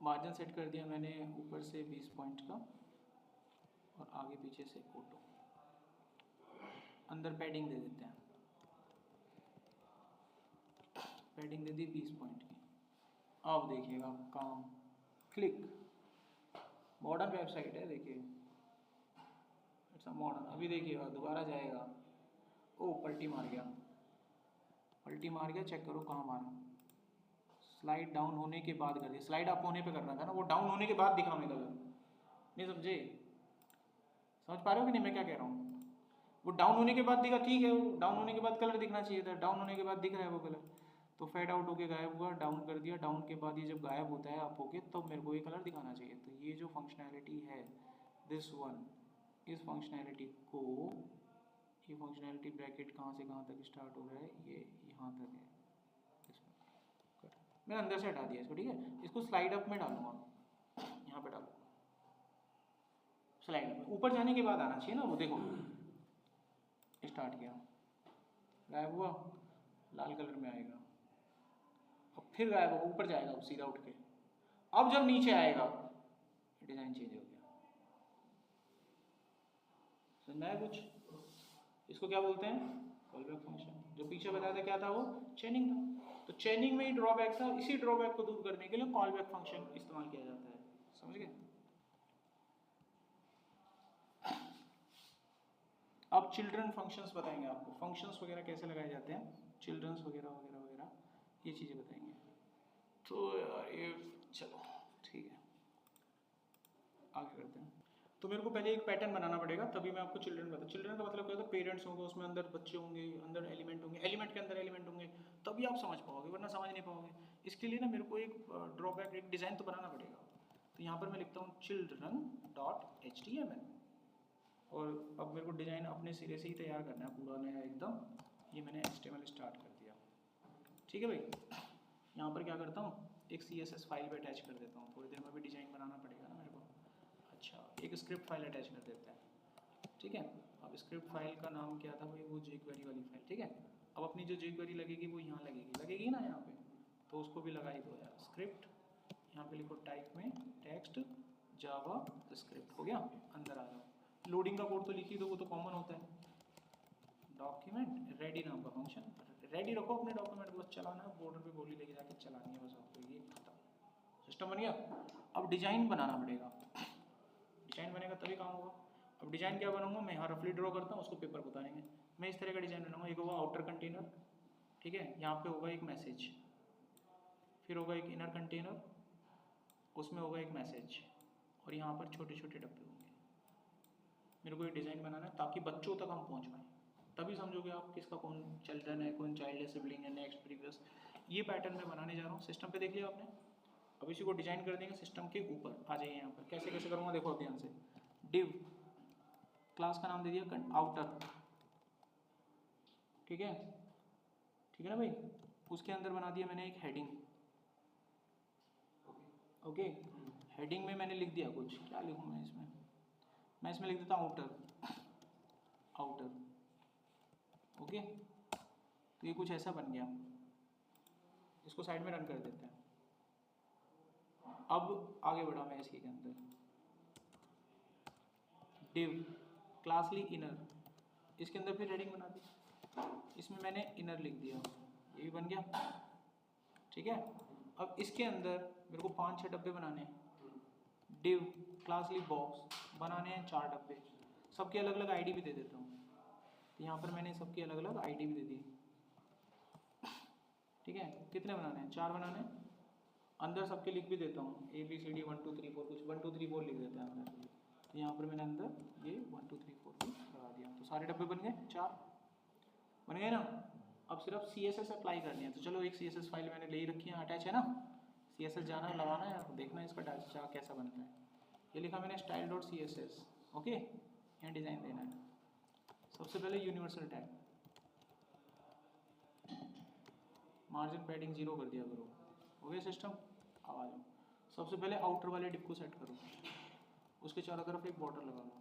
मार्जिन सेट कर दिया मैंने ऊपर से 20 पॉइंट का और आगे पीछे से ऑटो। अंदर पैडिंग दे देते हैं, पैडिंग दे दी 20 पॉइंट की। अब देखिएगा काम, क्लिक, मॉडर्न वेबसाइट है, देखिए इट्स अ मॉडर्न। अभी देखिएगा दोबारा जाएगा, ओ पलटी मार गया, पलटी मार गया, चेक करो कहाँ मारा। स्लाइड डाउन होने के बाद कर दिया, स्लाइड अप होने पे करना था ना, वो डाउन होने के बाद दिखा मैं कलर, नहीं समझे, समझ पा रहे हो कि नहीं मैं क्या कह रहा हूँ। वो डाउन होने के बाद दिखा, ठीक है, वो डाउन होने के बाद कलर दिखना चाहिए था, डाउन होने के बाद दिख रहा है वो कलर। तो फेड आउट होके गायब हुआ, डाउन कर दिया, डाउन के बाद ये जब गायब होता है अप होके तब मेरे को ये कलर दिखाना चाहिए। तो ये जो फंक्शनैलिटी है दिस वन, इस फंक्शनैलिटी को, ये फंक्शनैलिटी ब्रैकेट कहाँ से कहाँ तक स्टार्ट हो रहा है, ये यहाँ तक है, मैंने अंदर से हटा दिया इसको, ठीक है। इसको स्लाइड अप में डालूंगा, यहाँ पे डालूंगा स्लाइड अप, ऊपर जाने के बाद आना चाहिए ना वो, देखो स्टार्ट किया, गायब हुआ, लाल कलर में आएगा, अब फिर गायब होगा, ऊपर जाएगा वो सीधा उठ के। अब जब नीचे आएगा डिजाइन चेंज हो गया, समझ आया कुछ। इसको क्या बोलते हैं, कॉलबैक फंक्शन। जो पीछे बताया था क्या था वो, चेनिंग था। तो चेनिंग में ही ड्रॉबैक था, इसी ड्रॉबैक को दूर करने के लिए कॉलबैक फंक्शन इस्तेमाल किया जाता है, समझ गए। अब चिल्ड्रन फंक्शंस बताएंगे आपको, फंक्शंस वगैरह कैसे लगाए जाते हैं, चिल्ड्रंस वगैरह वगैरह वगैरह ये चीज़ें बताएंगे। तो यार ये चलो ठीक है, आगे करते हैं। तो मेरे को पहले एक पैटर्न बनाना पड़ेगा, तभी मैं आपको चिल्ड्रन बता। चिल्ड्रन का मतलब क्या होता है, पेरेंट्स होंगे, उसमें अंदर बच्चे होंगे, अंदर एलिमेंट होंगे, एलिमेंट के अंदर एलिमेंट होंगे, तभी आप समझ पाओगे, वरना समझ नहीं पाओगे। इसके लिए ना मेरे को एक ड्रॉबैक, एक डिज़ाइन तो बनाना पड़ेगा। तो यहाँ पर मैं लिखता हूँ children.html, और अब मेरे को डिज़ाइन अपने सिरे से ही तैयार करना है पूरा नया एकदम। ये मैंने HTML स्टार्ट कर दिया, ठीक है भाई। यहाँ पर क्या करता हूँ, एक CSS फाइल पे अटैच कर देता हूँ, थोड़ी देर में भी डिज़ाइन बनाना पड़ेगा ना मेरे को। अच्छा, एक स्क्रिप्ट फाइल अटैच कर देते हैं, ठीक है। अब स्क्रिप्ट फाइल का नाम क्या था भाई, वो jQuery वाली फाइल, ठीक है। अब अपनी जो jQuery लगेगी वो यहाँ लगेगी ना यहाँ पे, तो उसको भी लगा ही दो यार। स्क्रिप्ट, यहाँ पे लिखो टाइप में टेक्स्ट जावा स्क्रिप्ट, हो गया। अंदर आ जाओ, लोडिंग का कोड तो लिख ही दो, वो तो कॉमन होता है। डॉक्यूमेंट रेडी नाम का फंक्शन, रेडी रखो अपने डॉक्यूमेंट को, चलाना है बॉर्डर पे गोली लेके जाके चलानी है बस आपको, ये खत्म, सिस्टम बन गया। अब डिजाइन बनाना पड़ेगा, डिजाइन बनेगा तभी काम होगा। अब डिजाइन क्या बनाऊंगा मैं, यहाँ रफली ड्रॉ करता हूँ, उसको पेपर बताएंगे। मैं इस तरह का डिजाइन बनाऊंगा, एक होगा आउटर कंटेनर, ठीक है, यहाँ पे होगा एक मैसेज, फिर होगा एक इनर कंटेनर, उसमें होगा एक मैसेज, और यहाँ पर छोटे छोटे डब्बे होंगे। मेरे को ये डिज़ाइन बनाना है ताकि बच्चों तक हम पहुँच पाएँ, तभी समझोगे आप किसका कौन चिल्ड्रन है, कौन चाइल्ड है, सिबलिंग है, नेक्स्ट, प्रीवियस। ये पैटर्न मैं बनाने जा रहा हूँ। सिस्टम पे देख लिया आपने। अब इसी को डिजाइन कर देंगे सिस्टम के ऊपर। आ जाइए यहाँ पर, कैसे कैसे करूँगा देखो ध्यान से। डिव, क्लास का नाम दे दिया आउटर, ठीक है, ठीक है ना भाई। उसके अंदर बना दिया मैंने एक हेडिंग, ओके। हेडिंग में मैंने लिख दिया कुछ, क्या लिखूँ मैं इसमें, मैं इसमें लिख देता हूँ आउटर, आउटर, ओके। तो ये कुछ ऐसा बन गया, इसको साइड में रन कर देते हैं। अब आगे बढ़ा मैं इसी के अंदर, डिव क्लासली इनर, इसके अंदर फिर हेडिंग बना दी, इसमें मैंने इनर लिख दिया, ये भी बन गया, ठीक है। अब इसके अंदर मेरे को 5-6 डब्बे बनाने हैं। डिव क्लासली बॉक्स बनाने हैं 4 डब्बे, सबकी अलग अलग आईडी भी दे देता हूँ। तो यहाँ पर मैंने सबकी अलग अलग आईडी भी दे दी, ठीक है। कितने बनाने हैं, 4 बनाने हैं। अंदर सबके लिख भी देता हूँ, ABCD 1 2 3 4, कुछ 1 2 3 4 लिख देते हैं अंदर। तो यहाँ पर मैंने अंदर ये 1 2 3 4 भी लगा दिया, तो सारे डब्बे बन गए 4, बन गए ना। अब सिर्फ CSS अप्लाई करनी है, तो चलो एक CSS फाइल मैंने ले ही रखी है, अटैच है ना। CSS जाना है, लगाना है, तो देखना है इसका ढांचा कैसा बनता है। ये लिखा मैंने style.css, ओके। यहाँ डिज़ाइन देना है। सबसे पहले यूनिवर्सल टैग, मार्जिन पैडिंग 0 कर दिया करो, हो गया सिस्टम। अब आ जाओ, सबसे पहले आउटर वाले डिप को सेट करो, उसके चारों तरफ एक बॉर्डर लगा लो,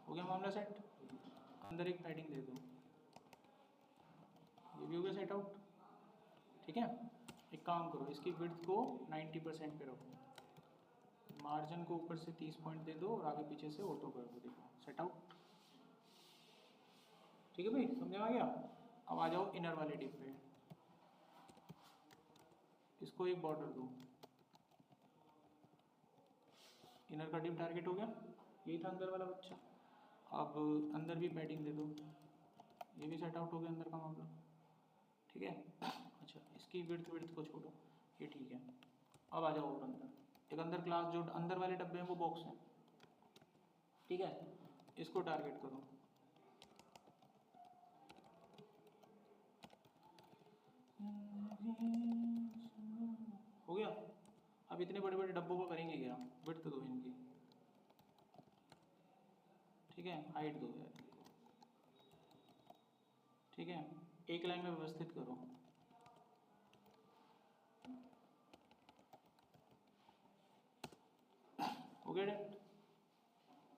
हो गया मामला सेट। अंदर एक पैडिंग दे दो, ये भी हो गया सेट आउट, ठीक है। एक काम करो, इसकी विड्थ को 90% पे रखो, मार्जिन को ऊपर से 30 पॉइंट दे दो और आगे पीछे से ऑटो कर दो, देखो सेट आउट, ठीक है भाई, समझ में आ गया। अब आ जाओ इनर वाले डिप पे, इसको एक बॉर्डर दो, इनर का डिप टारगेट हो गया, यही था अंदर वाला बच्चा। अब अंदर भी पैडिंग दे दो, ये भी सेट आउट हो गया अंदर का मामला, ठीक है। अच्छा, इसकी विड्थ को छोड़ो, ये ठीक है। अब आ जाओ और अंदर, एक अंदर क्लास जो अंदर वाले डब्बे हैं वो बॉक्स है, ठीक है, इसको टारगेट करो, हो गया। अब इतने बड़े बड़े डब्बों को करेंगे क्या, विड्थ दो इनकी, ठीक है, हाइट दो यार, ठीक है, एक लाइन में व्यवस्थित करो, हो गया डेट,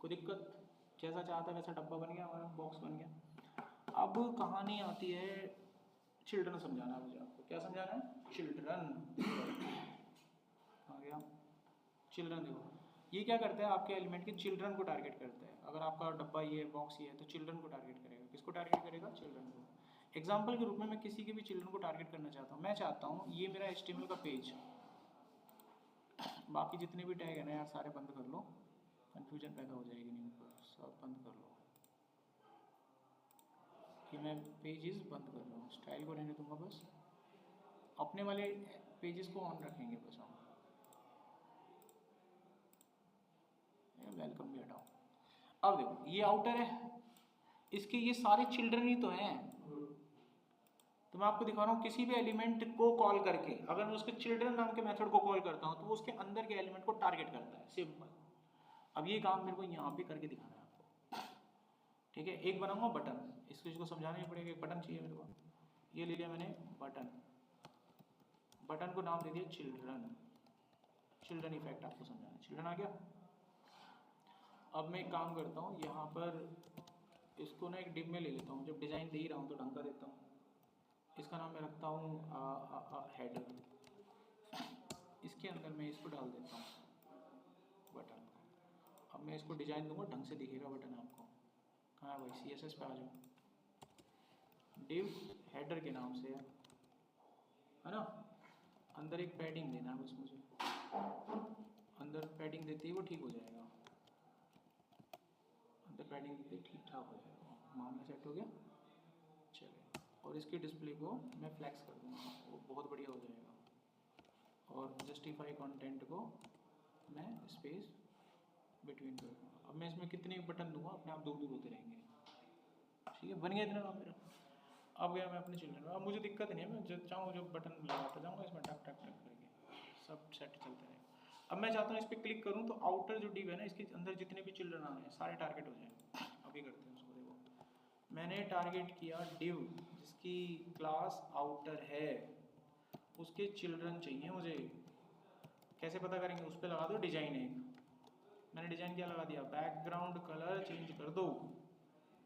कोई दिक्कत, जैसा चाहता वैसा डब्बा बन गया हमारा, बॉक्स बन गया। अब कहानी आती है चिल्ड्रन समझाना है मुझे आपको, क्या समझाना है, चिल्ड्रन, आ गया चिल्ड्रन। देखो ये क्या करता है, आपके एलिमेंट के चिल्ड्रन को टारगेट करता है। अगर आपका डब्बा ये है, बॉक्स ये है, तो चिल्ड्रन को टारगेट करेगा, किसको टारगेट करेगा, चिल्ड्रन को। एग्जाम्पल के रूप में मैं किसी के भी चिल्ड्रन को टारगेट करना चाहता हूँ, मैं चाहता हूँ ये मेरा HTML का पेज, बाकी जितने भी टैग है ना यार सारे बंद कर लो, कन्फ्यूजन पैदा हो जाएगी, नहीं ऊपर सब बंद कर लो, कि मैं पेजेस बंद कर रहा हूँ, स्टाइल को रहने दूंगा बस, अपने वाले पेजेस को ऑन रखेंगे बस हम, वेलकम भी हटाओ। अब देखो ये आउटर है, इसके ये सारे चिल्ड्रन ही तो हैं, तो मैं आपको दिखा रहा हूँ किसी भी एलिमेंट को कॉल करके, अगर मैं उसके चिल्ड्रन नाम के मेथड को कॉल करता हूँ तो वो उसके अंदर के एलिमेंट को टारगेट करता है, सिंपल। अब ये काम मेरे को यहाँ पे करके दिखाना है आपको, ठीक है। एक बनाऊंगा बटन, इस चीज़ को समझाना ही पड़ेगा, एक बटन चाहिए मेरे को, ये ले लिया मैंने बटन, बटन को नाम दे दिया चिल्ड्रन, चिल्ड्रन इफेक्ट आपको समझाना, चिल्ड्रन आ गया। अब मैं एक काम करता हूँ, यहाँ पर इसको ना एक डिब में ले लेता हूँ, जब डिज़ाइन दे ही रहा हूँ तो ढंग का देता हूँ, इसका नाम मैं रखता हूँ हेडर, इसके अंदर मैं इसको डाल देता हूँ बटन को। अब मैं इसको डिज़ाइन दूंगा, ढंग से दिखेगा बटन आपको। कहाँ है भाई, CSS पे आ जाओ, डिव हेडर के नाम से है ना, अंदर एक पैडिंग देना है बस मुझे, अंदर पैडिंग देते ही वो ठीक हो जाएगा, अंदर पैडिंग देते ही ठीक ठाक हो जाएगा, मामला सेट हो गया। चलिए, और इसकी डिस्प्ले को मैं फ्लैक्स कर दूँगा, वो बहुत बढ़िया हो जाएगा, और जस्टिफाई कंटेंट को मैं स्पेस बिटवीन कर दूँगा। अब मैं इसमें कितने बटन दूंगा, अपने आप दूर होते रहेंगे, ठीक है, बन गया इतना काम मेरा। अब गया मैं अपने चिल्ड्रन में, अब मुझे दिक्कत नहीं है, मैं जब चाहूँ जो बटन लगाता जाऊँगा इसमें टक टक टक करके, सब सेट चलते रहेगा। अब मैं चाहता हूँ इस पर क्लिक करूँ तो आउटर जो डिव है ना, इसके अंदर जितने भी चिल्ड्रन आ रहे हैं सारे टारगेट हो जाए। अभी करते हैं उसको, देखो मैंने टारगेट किया डिव जिसकी क्लास आउटर है, उसके चिल्ड्रन चाहिए मुझे, कैसे पता करेंगे, उस पर लगा दो डिजाइन, एक मैंने डिजाइन क्या लगा दिया, बैकग्राउंड कलर चेंज कर दो,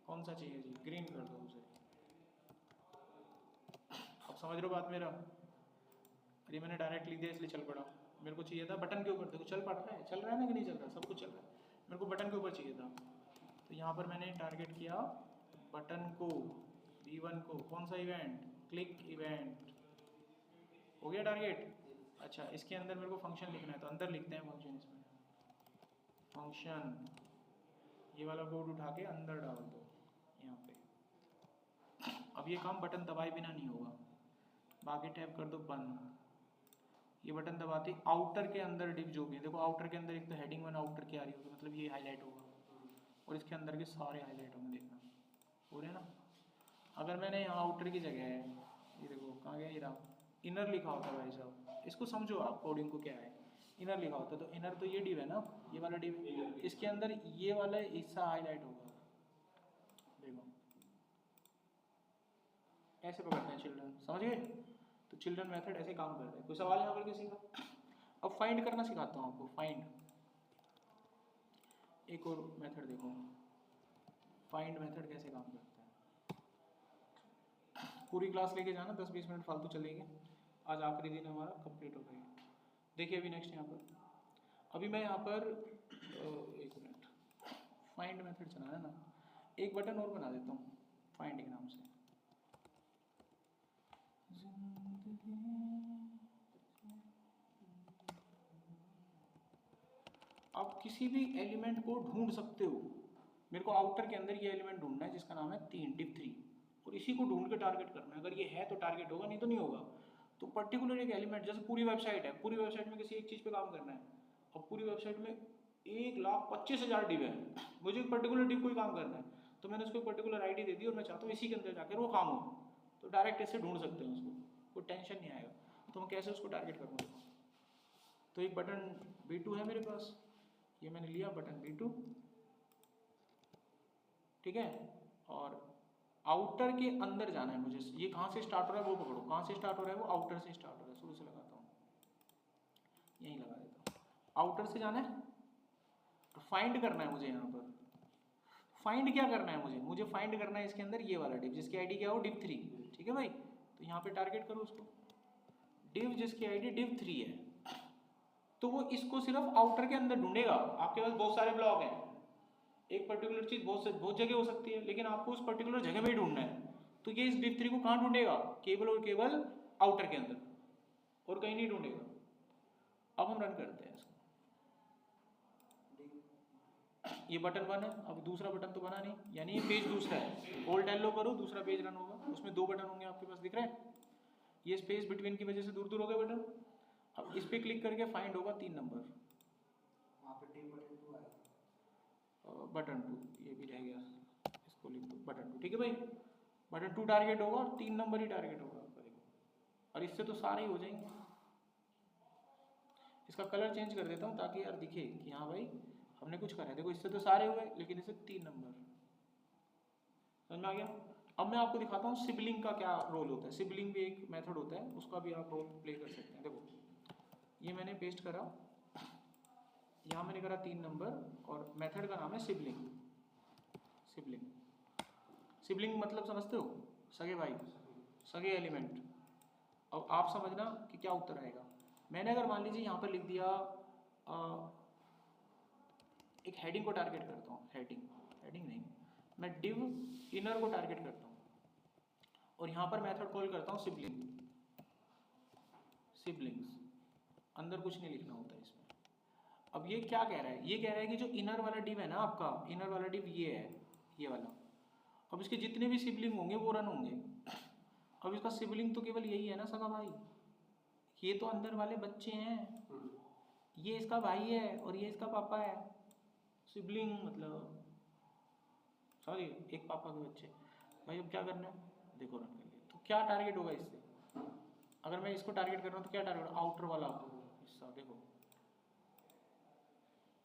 कौन सा चाहिए जी, ग्रीन कर दो उसे। अब समझ रहे हो बात मेरा, अरे मैंने डायरेक्ट लिख दिया इसलिए चल पड़ा, मेरे को चाहिए था बटन के ऊपर, देखो चल पड़ रहा है, चल रहा है ना कि नहीं चल रहा, सब कुछ चल रहा है, मेरे को बटन के ऊपर चाहिए था, तो यहाँ पर मैंने टारगेट किया बटन को, V1 को, कौन सा इवेंट, क्लिक इवेंट, हो गया टारगेट। अच्छा, इसके अंदर मेरे को फंक्शन लिखना है, तो अंदर लिखते हैं फंक्शन, इसमें फंक्शन, ये वाला कोड उठा के अंदर डाल दो यहाँ पे। अब ये काम बटन दबाए बिना नहीं होगा, बाकी टैब कर दो बंद, ये बटन दबाते आउटर के अंदर डिव जो भी है, देखो आउटर के अंदर एक तो हेडिंग 1 आउटर की आ रही होगी, मतलब ये हाईलाइट होगा, और इसके अंदर के सारे हाईलाइट होंगे, देखना हो रहे हैं ना। अगर मैंने यहाँ आउटर की जगह है, ये देखो कहाँ गया, ये रहा, इनर लिखा होता है भाई साहब, इसको समझो आप कोडिंग को क्या है। इनर लिखा होता है तो इनर तो ये डिव है ना, ये वाला डिव, इसके अंदर ये वाला हिस्सा हाईलाइट होगा। देखो ऐसे पकड़ते हैं चिल्ड्रन, समझ गए। तो चिल्ड्रन मेथड ऐसे काम करता है। कोई सवाल यहाँ पर किसी का? अब फाइंड करना सिखाता हूँ आपको। फाइंड, एक और मेथड देखो, फाइंड मेथड कैसे काम करता है। पूरी क्लास लेके जाना, 10-20 मिनट फालतू चलेंगे। आज आखिरी दिन हमारा कंप्लीट हो गया। देखिए अभी नेक्स्ट यहाँ पर, अभी मैं यहाँ पर 1 मिनट, फाइंड मेथड चलाना है ना, एक बटन और बना देता हूँ फाइंड के नाम से। आप किसी भी एलिमेंट को ढूंढ सकते हो। मेरे को आउटर के अंदर ये एलिमेंट ढूंढना है जिसका नाम है 3 div 3, और इसी को ढूंढ के टारगेट करना है। अगर ये है तो टारगेट होगा, नहीं तो नहीं होगा। तो पर्टिकुलर एक एलिमेंट, जैसे पूरी वेबसाइट है, पूरी वेबसाइट में किसी एक चीज़ पे काम करना है, और पूरी वेबसाइट में 1,25,000 डिव है, मुझे एक पर्टिकुलर डिव कोई काम करना है, तो मैंने उसको पर्टिकुलर आईडी दे दी और मैं चाहता हूँ इसी के अंदर जाकर वो काम हो, तो डायरेक्ट ऐसे ढूंढ सकते हैं उसको, कोई टेंशन नहीं आएगा। तो मैं कैसे उसको टारगेट करूँगा? तो एक बटन B2 है मेरे पास, ये मैंने लिया बटन B2, ठीक है, और आउटर के अंदर जाना है मुझे। ये कहाँ से स्टार्ट हो रहा है वो पकड़ो, कहाँ से स्टार्ट हो रहा है वो, आउटर से स्टार्ट हो रहा है। शुरू से लगाता हूँ, यहीं लगा देता हूँ। आउटर से जाना है, तो फाइंड करना है मुझे। यहाँ पर फाइंड क्या करना है मुझे फाइंड करना है इसके अंदर ये वाला डिव, जिसकी आईडी क्या हो, div 3, ठीक है भाई। तो यहाँ पे टारगेट करो उसको, डिव जिसकी आईडी div 3 है, तो वो इसको सिर्फ आउटर के अंदर ढूंढेगा। आपके पास बहुत सारे ब्लॉक हैं, एक पर्टिकुलर चीज बहुत जगह हो सकती है, लेकिन आपको उस पर्टिकुलर जगह में ही ढूंढना है। तो ये इस div 3 को कहाँ ढूंढेगा? केवल और केवल आउटर के अंदर, और कहीं नहीं ढूंढेगा। अब हम रन करते हैं इसको, ये बटन 1 है, अब दूसरा बटन तो बना नहीं, यानी ये पेज दूसरा है। Alt L करो, दूसरा पेज रन होगा, उसमें 2 बटन होंगे आपके पास, दिख रहे हैं? ये स्पेस बिटवीन की वजह से दूर दूर हो गए बटन। अब इस पे क्लिक करके फाइंड होगा 3 नंबर,
वहाँ पे टी बटन 2 आएगा,
बटन 2 ये भी रह गया, इसको लिख दो बटन 2, ठीक है भाई। बटन 2 टारगेट होगा और 3 नंबर ही टारगेट होगा आपका, देखो। और इससे तो सारे ही हो जाएंगे। इसका कलर चेंज कर देता हूँ ताकि यार दिखे कि हाँ भाई हमने कुछ करा है। देखो इससे तो सारे हुए, लेकिन इससे 3 नंबर। समझ में आ गया? अब मैं आपको दिखाता हूँ सिबलिंग का क्या रोल होता है। सिबलिंग भी एक मेथड होता है, उसका भी आप रोल प्ले कर सकते हैं। देखो ये मैंने पेस्ट करा, यहाँ मैंने करा 3 नंबर, और मेथड का नाम है सिबलिंग। सिबलिंग, सिबलिंग मतलब समझते हो? सगे भाई, सगे एलिमेंट। अब आप समझना कि क्या उत्तर आएगा। मैंने अगर मान लीजिए यहाँ पर लिख दिया एक हेडिंग को टारगेट करता हूँ, हेडिंग नहीं, मैं डिव इनर को टारगेट करता हूँ, और यहाँ पर मेथड कॉल करता हूँ सिबलिंग, सिबलिंग्स। अंदर कुछ नहीं लिखना होता इसमें। अब ये क्या कह रहा है? ये कह रहा है कि जो इनर वाला डिव है ना आपका, इनर वाला डिव ये है, ये वाला। अब इसके जितने भी सिबलिंग होंगे वो रन होंगे। अब इसका सिबलिंग तो केवल यही है ना, सगा भाई। ये तो अंदर वाले बच्चे हैं, ये इसका भाई है और ये इसका पापा है। सिबलिंग मतलब सॉरी, एक पापा के बच्चे। भाई अब क्या करना है? देखो रन कर लिया, तो क्या टारगेट होगा इससे? अगर मैं इसको टारगेट कर रहा हूँ तो क्या टारगेट? आउटर वाला हिस्सा। देखो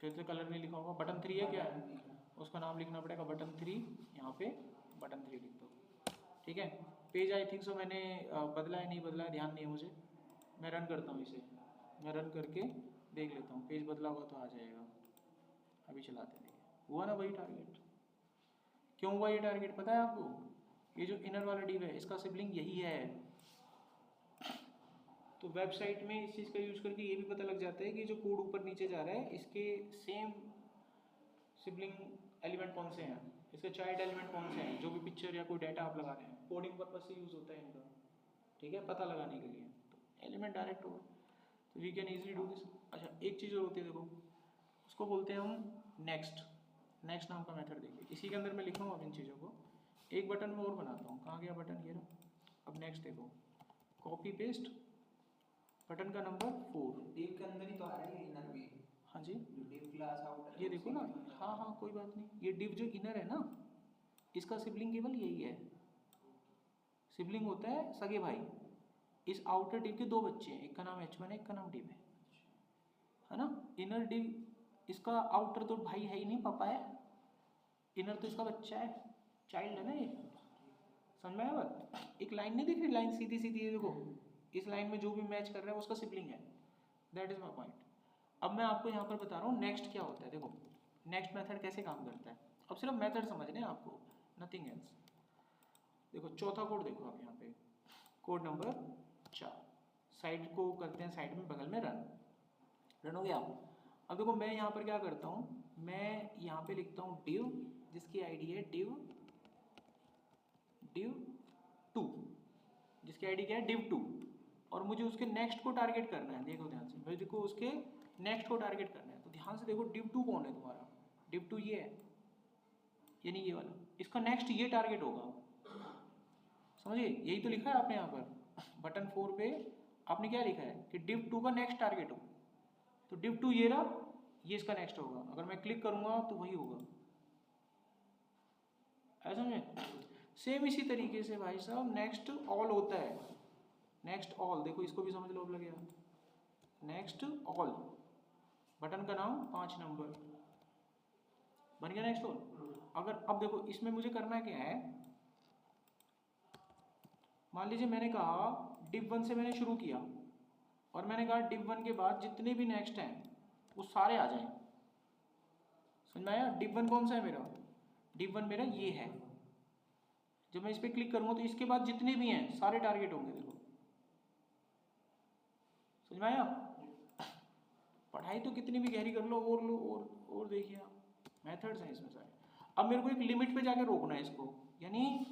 फिर से कलर नहीं लिखा होगा, बटन 3 है क्या है, उसका नाम लिखना पड़ेगा बटन 3। यहाँ पे बटन 3 लिख दो, ठीक है। पेज आई थिंक सो मैंने बदला है, नहीं बदला है, ध्यान नहीं है मुझे। मैं रन करता हूँ इसे, मैं रन करके देख लेता हूँ, पेज बदला होगा तो आ जाएगा। अभी चलाते हैं, देखिए हुआ ना वही टारगेट। क्यों हुआ ये टारगेट पता है आपको? ये जो इनर वाला डिव है इसका सिबलिंग यही है। तो वेबसाइट में इस चीज़ का यूज करके ये भी पता लग जाता है कि जो कोड ऊपर नीचे जा रहा है इसके सेम सिबलिंग एलिमेंट कौन से हैं, इसके चाइल्ड एलिमेंट कौन से हैं। जो भी पिक्चर या कोई डाटा आप लगा रहे हैं, कोडिंग पर्पज से यूज होता है इनका, ठीक है, पता लगाने के लिए। तो एलिमेंट डायरेक्ट होगा, तो we can easily do this. अच्छा एक चीज़ और होती है, देखो उसको बोलते हैं हम नेक्स्ट। नेक्स्ट नाम का मेथड देखिए, इसी के अंदर मैं लिखा हूँ अब इन चीज़ों को। एक बटन में और बनाता हूँ, कहाँ गया बटन, ये रहा। अब नेक्स्ट देखो, कॉपी पेस्ट, बटन का नंबर 4।
डिव के अंदर ही तो आ रहा है इनर भी।
हाँ जी,
जो डिव क्लास आउटर
ये देखो ना, हाँ हाँ कोई बात नहीं, ये डिव जो इनर है ना, इसका सिबलिंग केवल यही है, सिबलिंग होता है सगे भाई। इस आउटर डिव के दो बच्चे हैं, एक का नाम H1 है, एक का नाम डिव है ना। इनर डिव इसका आउटर तो भाई है ही नहीं, पापा है। इनर तो इसका बच्चा है, चाइल्ड है ना ये। समझ में आया बात? एक लाइन नहीं दिख रही, लाइन सीधी सीधी है देखो, इस लाइन में जो भी मैच कर रहा है उसका सिबलिंग है। That is my point. अब मैं आपको यहाँ पर बता रहा हूँ नेक्स्ट क्या होता है। देखो नेक्स्ट मेथड कैसे काम करता है, अब सिर्फ मेथड समझने हैं आपको, नथिंग एल्स। देखो चौथा कोड देखो आप यहाँ पे, कोड नंबर 4। साइड को करते हैं साइड में बगल में रन हो गया। अब देखो मैं यहाँ पर क्या करता हूँ, मैं यहाँ पे लिखता हूँ div, जिसकी आईडी है div2, जिसकी आईडी क्या है div2, और मुझे उसके नेक्स्ट को टारगेट करना है। देखो ध्यान से, मुझे को उसके नेक्स्ट को टारगेट करना है। तो ध्यान से देखो div2 कौन है तुम्हारा, div2 ये है, यानी ये वाला, इसका नेक्स्ट ये टारगेट होगा। समझिए, यही तो लिखा है आपने यहाँ पर बटन 4 पे, आपने क्या लिखा है कि div2 का नेक्स्ट टारगेट हो। तो div2 ये रहा, ये इसका नेक्स्ट होगा। अगर मैं क्लिक करूंगा तो वही होगा, ऐसा में। सेम इसी तरीके से भाई साहब नेक्स्ट ऑल होता है, नेक्स्ट ऑल। देखो इसको भी समझ लो, अब लग गया नेक्स्ट ऑल, बटन का नाम 5 नंबर बन गया नेक्स्ट ऑल। अगर अब देखो इसमें मुझे करना क्या है, मान लीजिए मैंने कहा div1 से मैंने शुरू किया, और मैंने कहा div1 के बाद जितने भी नेक्स्ट हैं वो सारे आ जाएं। समझ में आया? div1 कौन सा है मेरा, div1 मेरा ये है। जब मैं इस पर क्लिक करूंगा तो इसके बाद जितने भी हैं सारे टारगेट होंगे। देखो समझ में आया? पढ़ाई तो कितनी भी गहरी कर लो, और देखिए आप, मेथड्स हैं इसमें सारे। अब मेरे को एक लिमिट पे जाके रोकना है इसको, यानी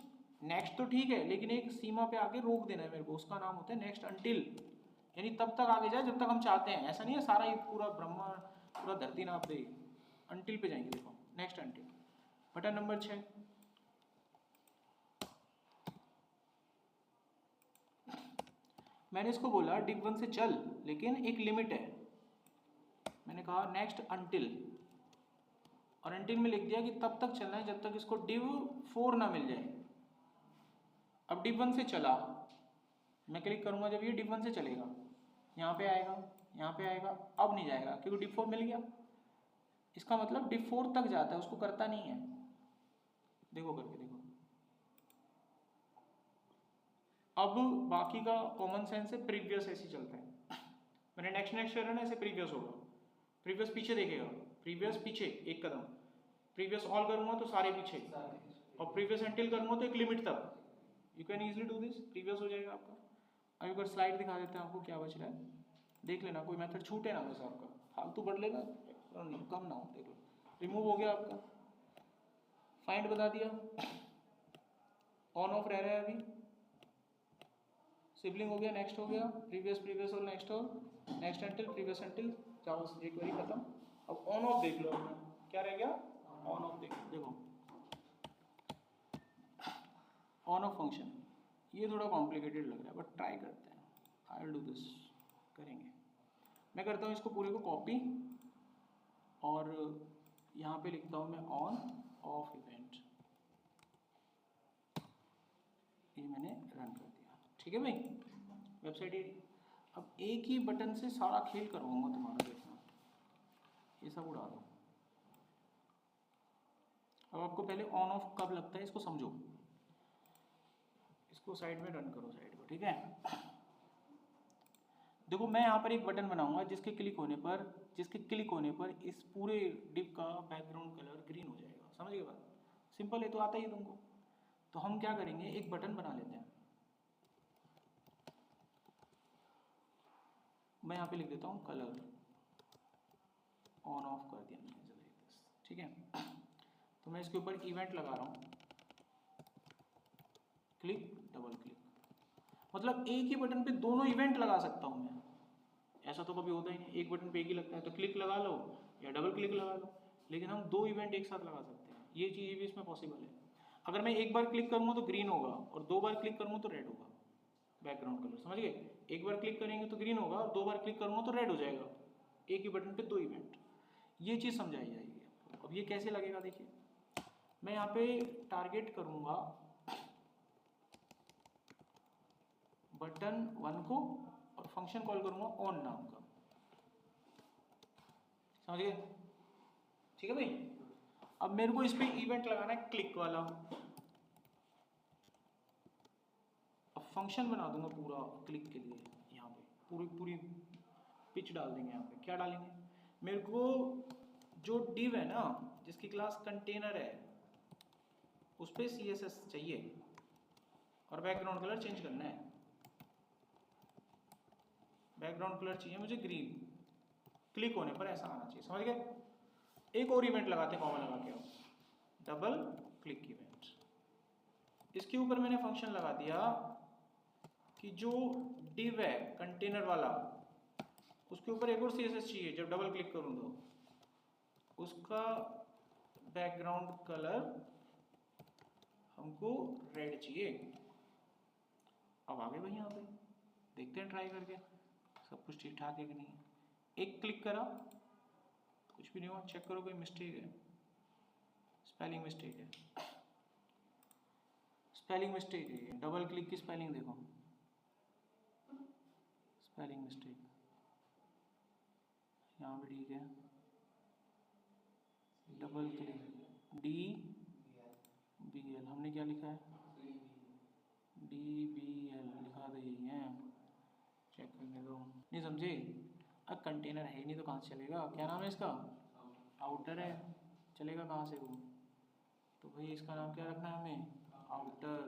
नेक्स्ट तो ठीक है लेकिन एक सीमा पे आके रोक देना है मेरे को, उसका नाम होता है नेक्स्ट अंटिल। यानी तब तक आगे जाए जब तक हम चाहते हैं, ऐसा नहीं है सारा ये पूरा ब्रह्मा पूरा धरती नाप दे, अंटिल पे जाएंगे। देखो नेक्स्ट अंटिल, बटन नंबर 6। मैंने इसको बोला div1 से चल, लेकिन एक लिमिट है। मैंने कहा नेक्स्ट अंटिल, और अंटिल में लिख दिया कि तब तक चलना है जब तक इसको div4 ना मिल जाए। अब div1 से चला, मैं क्लिक करूंगा जब ये div1 से चलेगा, यहाँ पे आएगा, यहाँ पे आएगा, अब नहीं जाएगा क्योंकि div4 मिल गया। इसका मतलब div4 तक जाता है, उसको करता नहीं है। देखो करके देखो, अब बाकी का कॉमन सेंस है, प्रीवियस ऐसे चलता है। मैंने नेक्स्ट नेक्स्ट कर रहा ना, ऐसे प्रीवियस होगा, प्रीवियस पीछे देखेगा, प्रीवियस पीछे एक कदम, प्रीवियस ऑल करूंगा तो सारे पीछे, और प्रीवियस अंटिल करूंगा तो एक लिमिट तक। You can easily do this, previous हो जाएगा आपका। अब एक बार स्लाइड दिखा देते हैं आपको क्या बच रहा है, देख लेना, कोई मेथड छूटे ना वैसे आपका, फालतू बढ़ लेगा नहीं, कम ना हो। देख लो रिमूव हो गया आपका, फाइंड बता दिया, ऑन ऑफ रह रहा है अभी, सिबलिंग हो गया, नेक्स्ट हो गया, प्रीवियस और नेक्स्ट अंटिल, प्रीवियस अंटिल, जाओ एक बारी खत्म। अब ऑन ऑफ देख लो, क्या रह गया, ऑन ऑफ देखो ऑन ऑफ फंक्शन। ये थोड़ा कॉम्प्लिकेटेड लग रहा है बट ट्राई करते हैं, आई विल डू दिस, करेंगे। मैं करता हूँ इसको पूरे को कॉपी, और यहाँ पे लिखता हूँ मैं ऑन ऑफ इवेंट, ये मैंने रन कर दिया। ठीक है भाई, वेबसाइट ये। अब एक ही बटन से सारा खेल करवाऊंगा तुम्हारा, देखना ये सब उड़ा दो। अब आपको पहले ऑन ऑफ कब लगता है इसको समझो, इसको साइड में रन करो, साइड को, ठीक है। देखो मैं यहाँ पर एक बटन बनाऊंगा जिसके क्लिक होने पर इस पूरे डिव का बैकग्राउंड कलर ग्रीन हो जाएगा। समझ गए बात, सिंपल है, तो आता ही है तुमको। तो हम क्या करेंगे, एक बटन बना लेते हैं, मैं यहाँ पे लिख देता हूँ कलर, ऑन ऑफ कर दिया मैंने, ठीक है। तो मैं इसके ऊपर इवेंट लगा रहा हूँ, क्लिक डबल क्लिक, मतलब एक ही बटन पे दोनों इवेंट लगा सकता हूँ मैं। ऐसा तो कभी होता ही नहीं, एक बटन पे एक ही लगता है, तो क्लिक लगा लो या डबल क्लिक लगा लो, लेकिन हम दो इवेंट एक साथ लगा सकते हैं। ये चीज़ भी इसमें पॉसिबल है। अगर मैं एक बार क्लिक करूँगा तो ग्रीन होगा, और दो बार क्लिक करूँगा तो रेड होगा बैकग्राउंड कलर। समझ गए, एक बार क्लिक करेंगे तो ग्रीन होगा, और दो बार क्लिक करूँगा तो रेड हो जाएगा। एक ही बटन पे दो इवेंट, ये चीज़ समझाई जाएगी। अब ये कैसे लगेगा देखिए, मैं यहाँ पे टारगेट करूँगा बटन 1 को और फंक्शन कॉल करूँगा ऑन नाम का, समझ गए? ठीक है भाई। अब मेरे को इस पे इवेंट लगाना है क्लिक वाला। अब फंक्शन बना दूंगा पूरा क्लिक के लिए, यहाँ पे पूरी पिच डाल देंगे। यहाँ पे क्या डालेंगे, मेरे को जो डिव है ना जिसकी क्लास कंटेनर है उस पर CSS चाहिए और बैकग्राउंड कलर चेंज करना है। बैकग्राउंड कलर चाहिए मुझे ग्रीन, क्लिक होने पर ऐसा आना चाहिए, समझ गए? एक और इवेंट लगाते हैं, कॉमा लगा के डबल क्लिक इवेंट। इसके ऊपर मैंने फंक्शन लगा दिया कि जो डिव है कंटेनर वाला उसके ऊपर एक और CSS चाहिए। जब डबल क्लिक करूं तो उसका बैकग्राउंड कलर हमको रेड चाहिए। अब आगे भाई यहाँ पे देखते हैं ट्राई करके सब कुछ ठीक ठाक है कि नहीं। एक क्लिक करा कुछ भी नहीं हुआ, चेक करो कोई मिस्टेक है, स्पेलिंग मिस्टेक है, स्पेलिंग मिस्टेक है। डबल क्लिक की स्पेलिंग देखो, स्पेलिंग मिस्टेक यहाँ भी ठीक है। डबल क्लिक DBL हमने क्या लिखा है, DBL लिखा तो यही है, चेक करने दो। नहीं समझे? अब कंटेनर है ही नहीं तो कहाँ से चलेगा? क्या नाम है इसका? आउटर है, चलेगा कहाँ से वो? तो भाई इसका नाम क्या रखना है हमें? आउटर,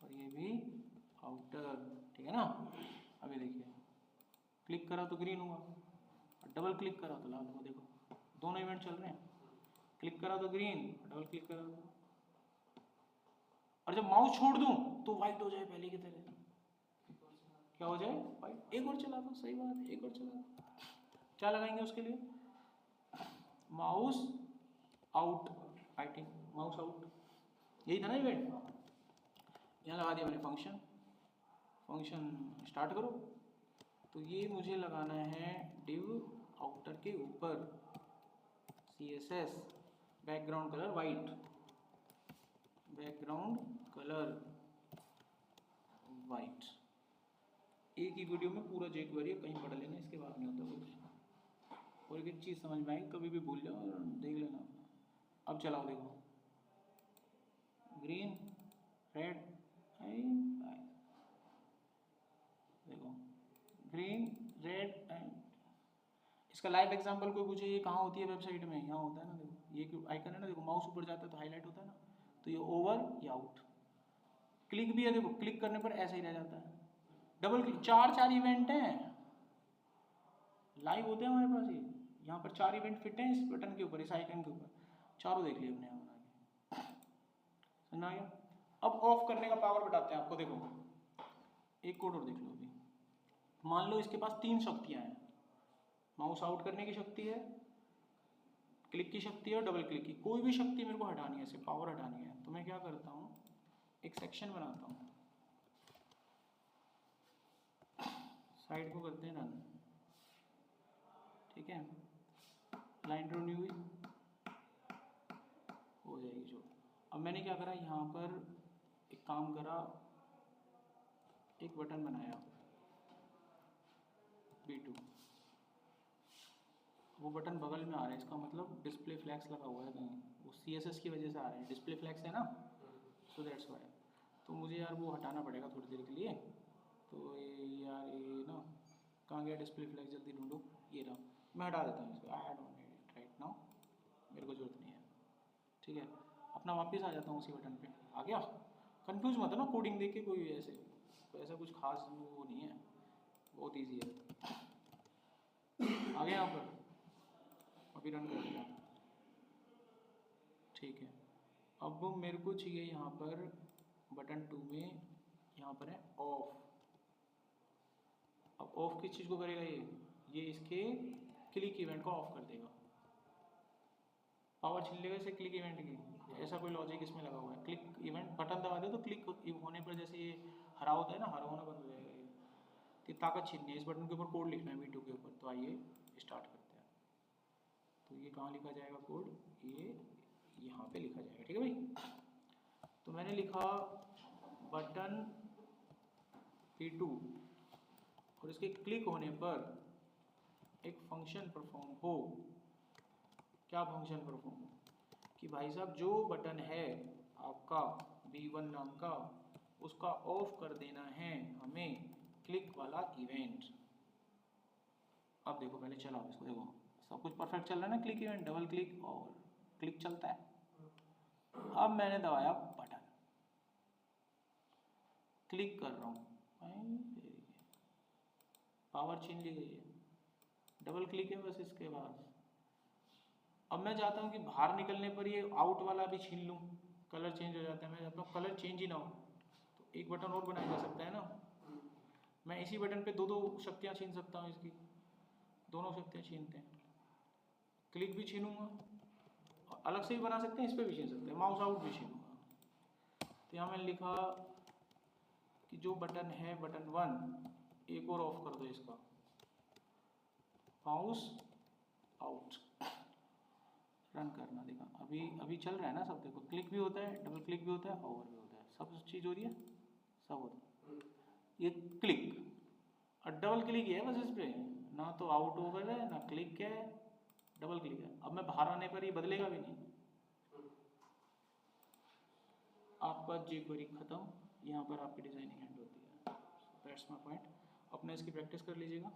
और ये भी आउटर, ठीक है ना? अभी देखिए क्लिक करा तो ग्रीन हुआ और डबल क्लिक करा तो लाल हुआ। देखो दोनों इवेंट चल रहे हैं, क्लिक करा तो ग्रीन, डबल क्लिक करा तो, और जब माउस छोड़ दूं तो व्हाइट हो जाए पहले की तरह। क्या हो जाए? व्हाइट। एक और चला दो, सही बात है, एक और चला दो। क्या लगाएंगे उसके लिए? Mouse out, I think mouse out, यही था ना इवेंट। यहाँ लगा दिया मैंने फंक्शन। फंक्शन स्टार्ट करो तो ये मुझे लगाना है डिव आउटर के ऊपर CSS background colour white, background colour white. एक ही वीडियो में पूरा jQuery कहीं पढ़ लेना, इसके बाद नहीं होता कुछ। और एक चीज़ समझ में आई, कभी भी भूल जाओ और देख लेना। अब चलाओ, देखो ग्रीन रेड, देखो ग्रीन रेड एंड। इसका लाइव एग्जांपल कोई पूछे ये कहाँ होती है वेबसाइट में? यहाँ होता है ना, देखो ये क्यों आइकन है ना, देखो माउस ऊपर जाता है तो हाईलाइट होता है ना, तो ये ओवर या आउट। क्लिक भी है, देखो क्लिक करने पर ऐसा ही रह जाता है। डबल क्लिक, चार इवेंट हैं लाइव होते हैं हमारे पास। ये यहाँ पर 4 इवेंट फिट हैं इस बटन के ऊपर, इस आइकन के ऊपर, चारों देख लिए अपने यहाँ बना के। समझ आ गया? अब ऑफ करने का पावर बताते हैं आपको। देखो एक कोड और देख लो। अभी मान लो इसके पास 3 शक्तियाँ हैं, माउस आउट करने की शक्ति है, क्लिक की शक्ति है और डबल क्लिक की। कोई भी शक्ति मेरे को हटानी है, सिर्फ पावर हटानी है, तो मैं क्या करता हूँ, एक सेक्शन बनाता हूँ, साइड को करते हैं रन, ठीक है, लाइन ड्रॉ नहीं हुई, हो जाएगी जो। अब मैंने क्या करा, यहाँ पर एक काम करा, एक बटन बनाया B2, वो बटन बगल में आ रहा है, इसका मतलब डिस्प्ले फ्लैग्स लगा हुआ है कहीं, वो CSS की वजह से आ रहा है, डिस्प्ले फ्लैग्स है ना, सो दैट्स वाई। तो मुझे यार वो हटाना पड़ेगा थोड़ी देर के लिए। तो यार ये ना कहाँ गया डिस्प्ले फ्लैग, जल्दी ढूंढो, ये रहा, मैं हटा देता हूँ इसको। I don't need it right now, मेरे को जरूरत नहीं है, ठीक है। अपना वापस आ जाता हूँ उसी बटन पे। आ गया? कंफ्यूज मत ना कोडिंग देख के, कोई ऐसा कुछ खास वो नहीं है, बहुत ईजी है। आ गया यहाँ पर, अभी रन कर दिया, ठीक है। अब मेरे को चाहिए यहाँ पर बटन 2 में, यहाँ पर है ऑफ। अब ऑफ किस चीज़ को करेगा ये इसके क्लिक इवेंट को ऑफ कर देगा, पावर छीन लेगा इसे क्लिक इवेंट की। ऐसा कोई लॉजिक इसमें लगा हुआ है। क्लिक इवेंट बटन दबा दे तो क्लिक होने पर जैसे ये हरा होता है ना, हरा होना बंद हो जाएगा ये। तो ताकत छीननी है, इस बटन के ऊपर कोड लिखना है V2 के ऊपर। तो आइए स्टार्ट करते हैं। तो ये कहाँ लिखा जाएगा कोड, ये यहाँ पे लिखा जाएगा। ठीक है भाई। तो मैंने लिखा बटन P2 और इसके क्लिक होने पर एक फंक्शन परफॉर्म हो। क्या फंक्शन परफॉर्म हो कि भाई साहब जो बटन है आपका B1 नाम का, उसका ऑफ कर देना है हमें क्लिक वाला इवेंट। अब देखो पहले चलाओ इसको, देखो सब कुछ परफेक्ट चल रहा है ना, क्लिक इवेंट, डबल क्लिक और क्लिक चलता है। अब मैंने दबाया बटन, क्लिक कर रहा हूँ, पावर छीन ली गई है, डबल क्लिक है बस इसके बाद। अब मैं चाहता हूँ कि बाहर निकलने पर ये आउट वाला भी छीन लूँ, कलर चेंज हो जाता है। मैं चाहता हूँ कलर चेंज ही ना हो, तो एक बटन और बनाया जा सकता है ना। मैं इसी बटन पे दो दो शक्तियाँ छीन सकता हूँ, इसकी दोनों शक्तियाँ छीनते हैं, क्लिक भी छीनूंगा और अलग से भी बना सकते हैं, इस पर भी छीन सकते हैं, माउस आउट भी छीनूंगा। तो यहाँ मैंने लिखा कि जो बटन है बटन 1, एक और ऑफ कर दो इसका, माउस आउट, रन करना। देखा अभी चल रहा है ना सब, देखो क्लिक भी होता है, डबल क्लिक भी होता है, ओवर भी होता है, सब चीज़ हो रही है, सब होता है। ये क्लिक और डबल क्लिक है बस, इस पर ना तो आउट ओवर है ना क्लिक है, डबल क्लिक है। अब मैं बाहर आने पर ये बदलेगा भी नहीं। आपका jQuery खत्म, यहाँ पर आपकी डिजाइनिंग एंड होती है। That's my point. अपने इसकी प्रैक्टिस कर लीजिएगा।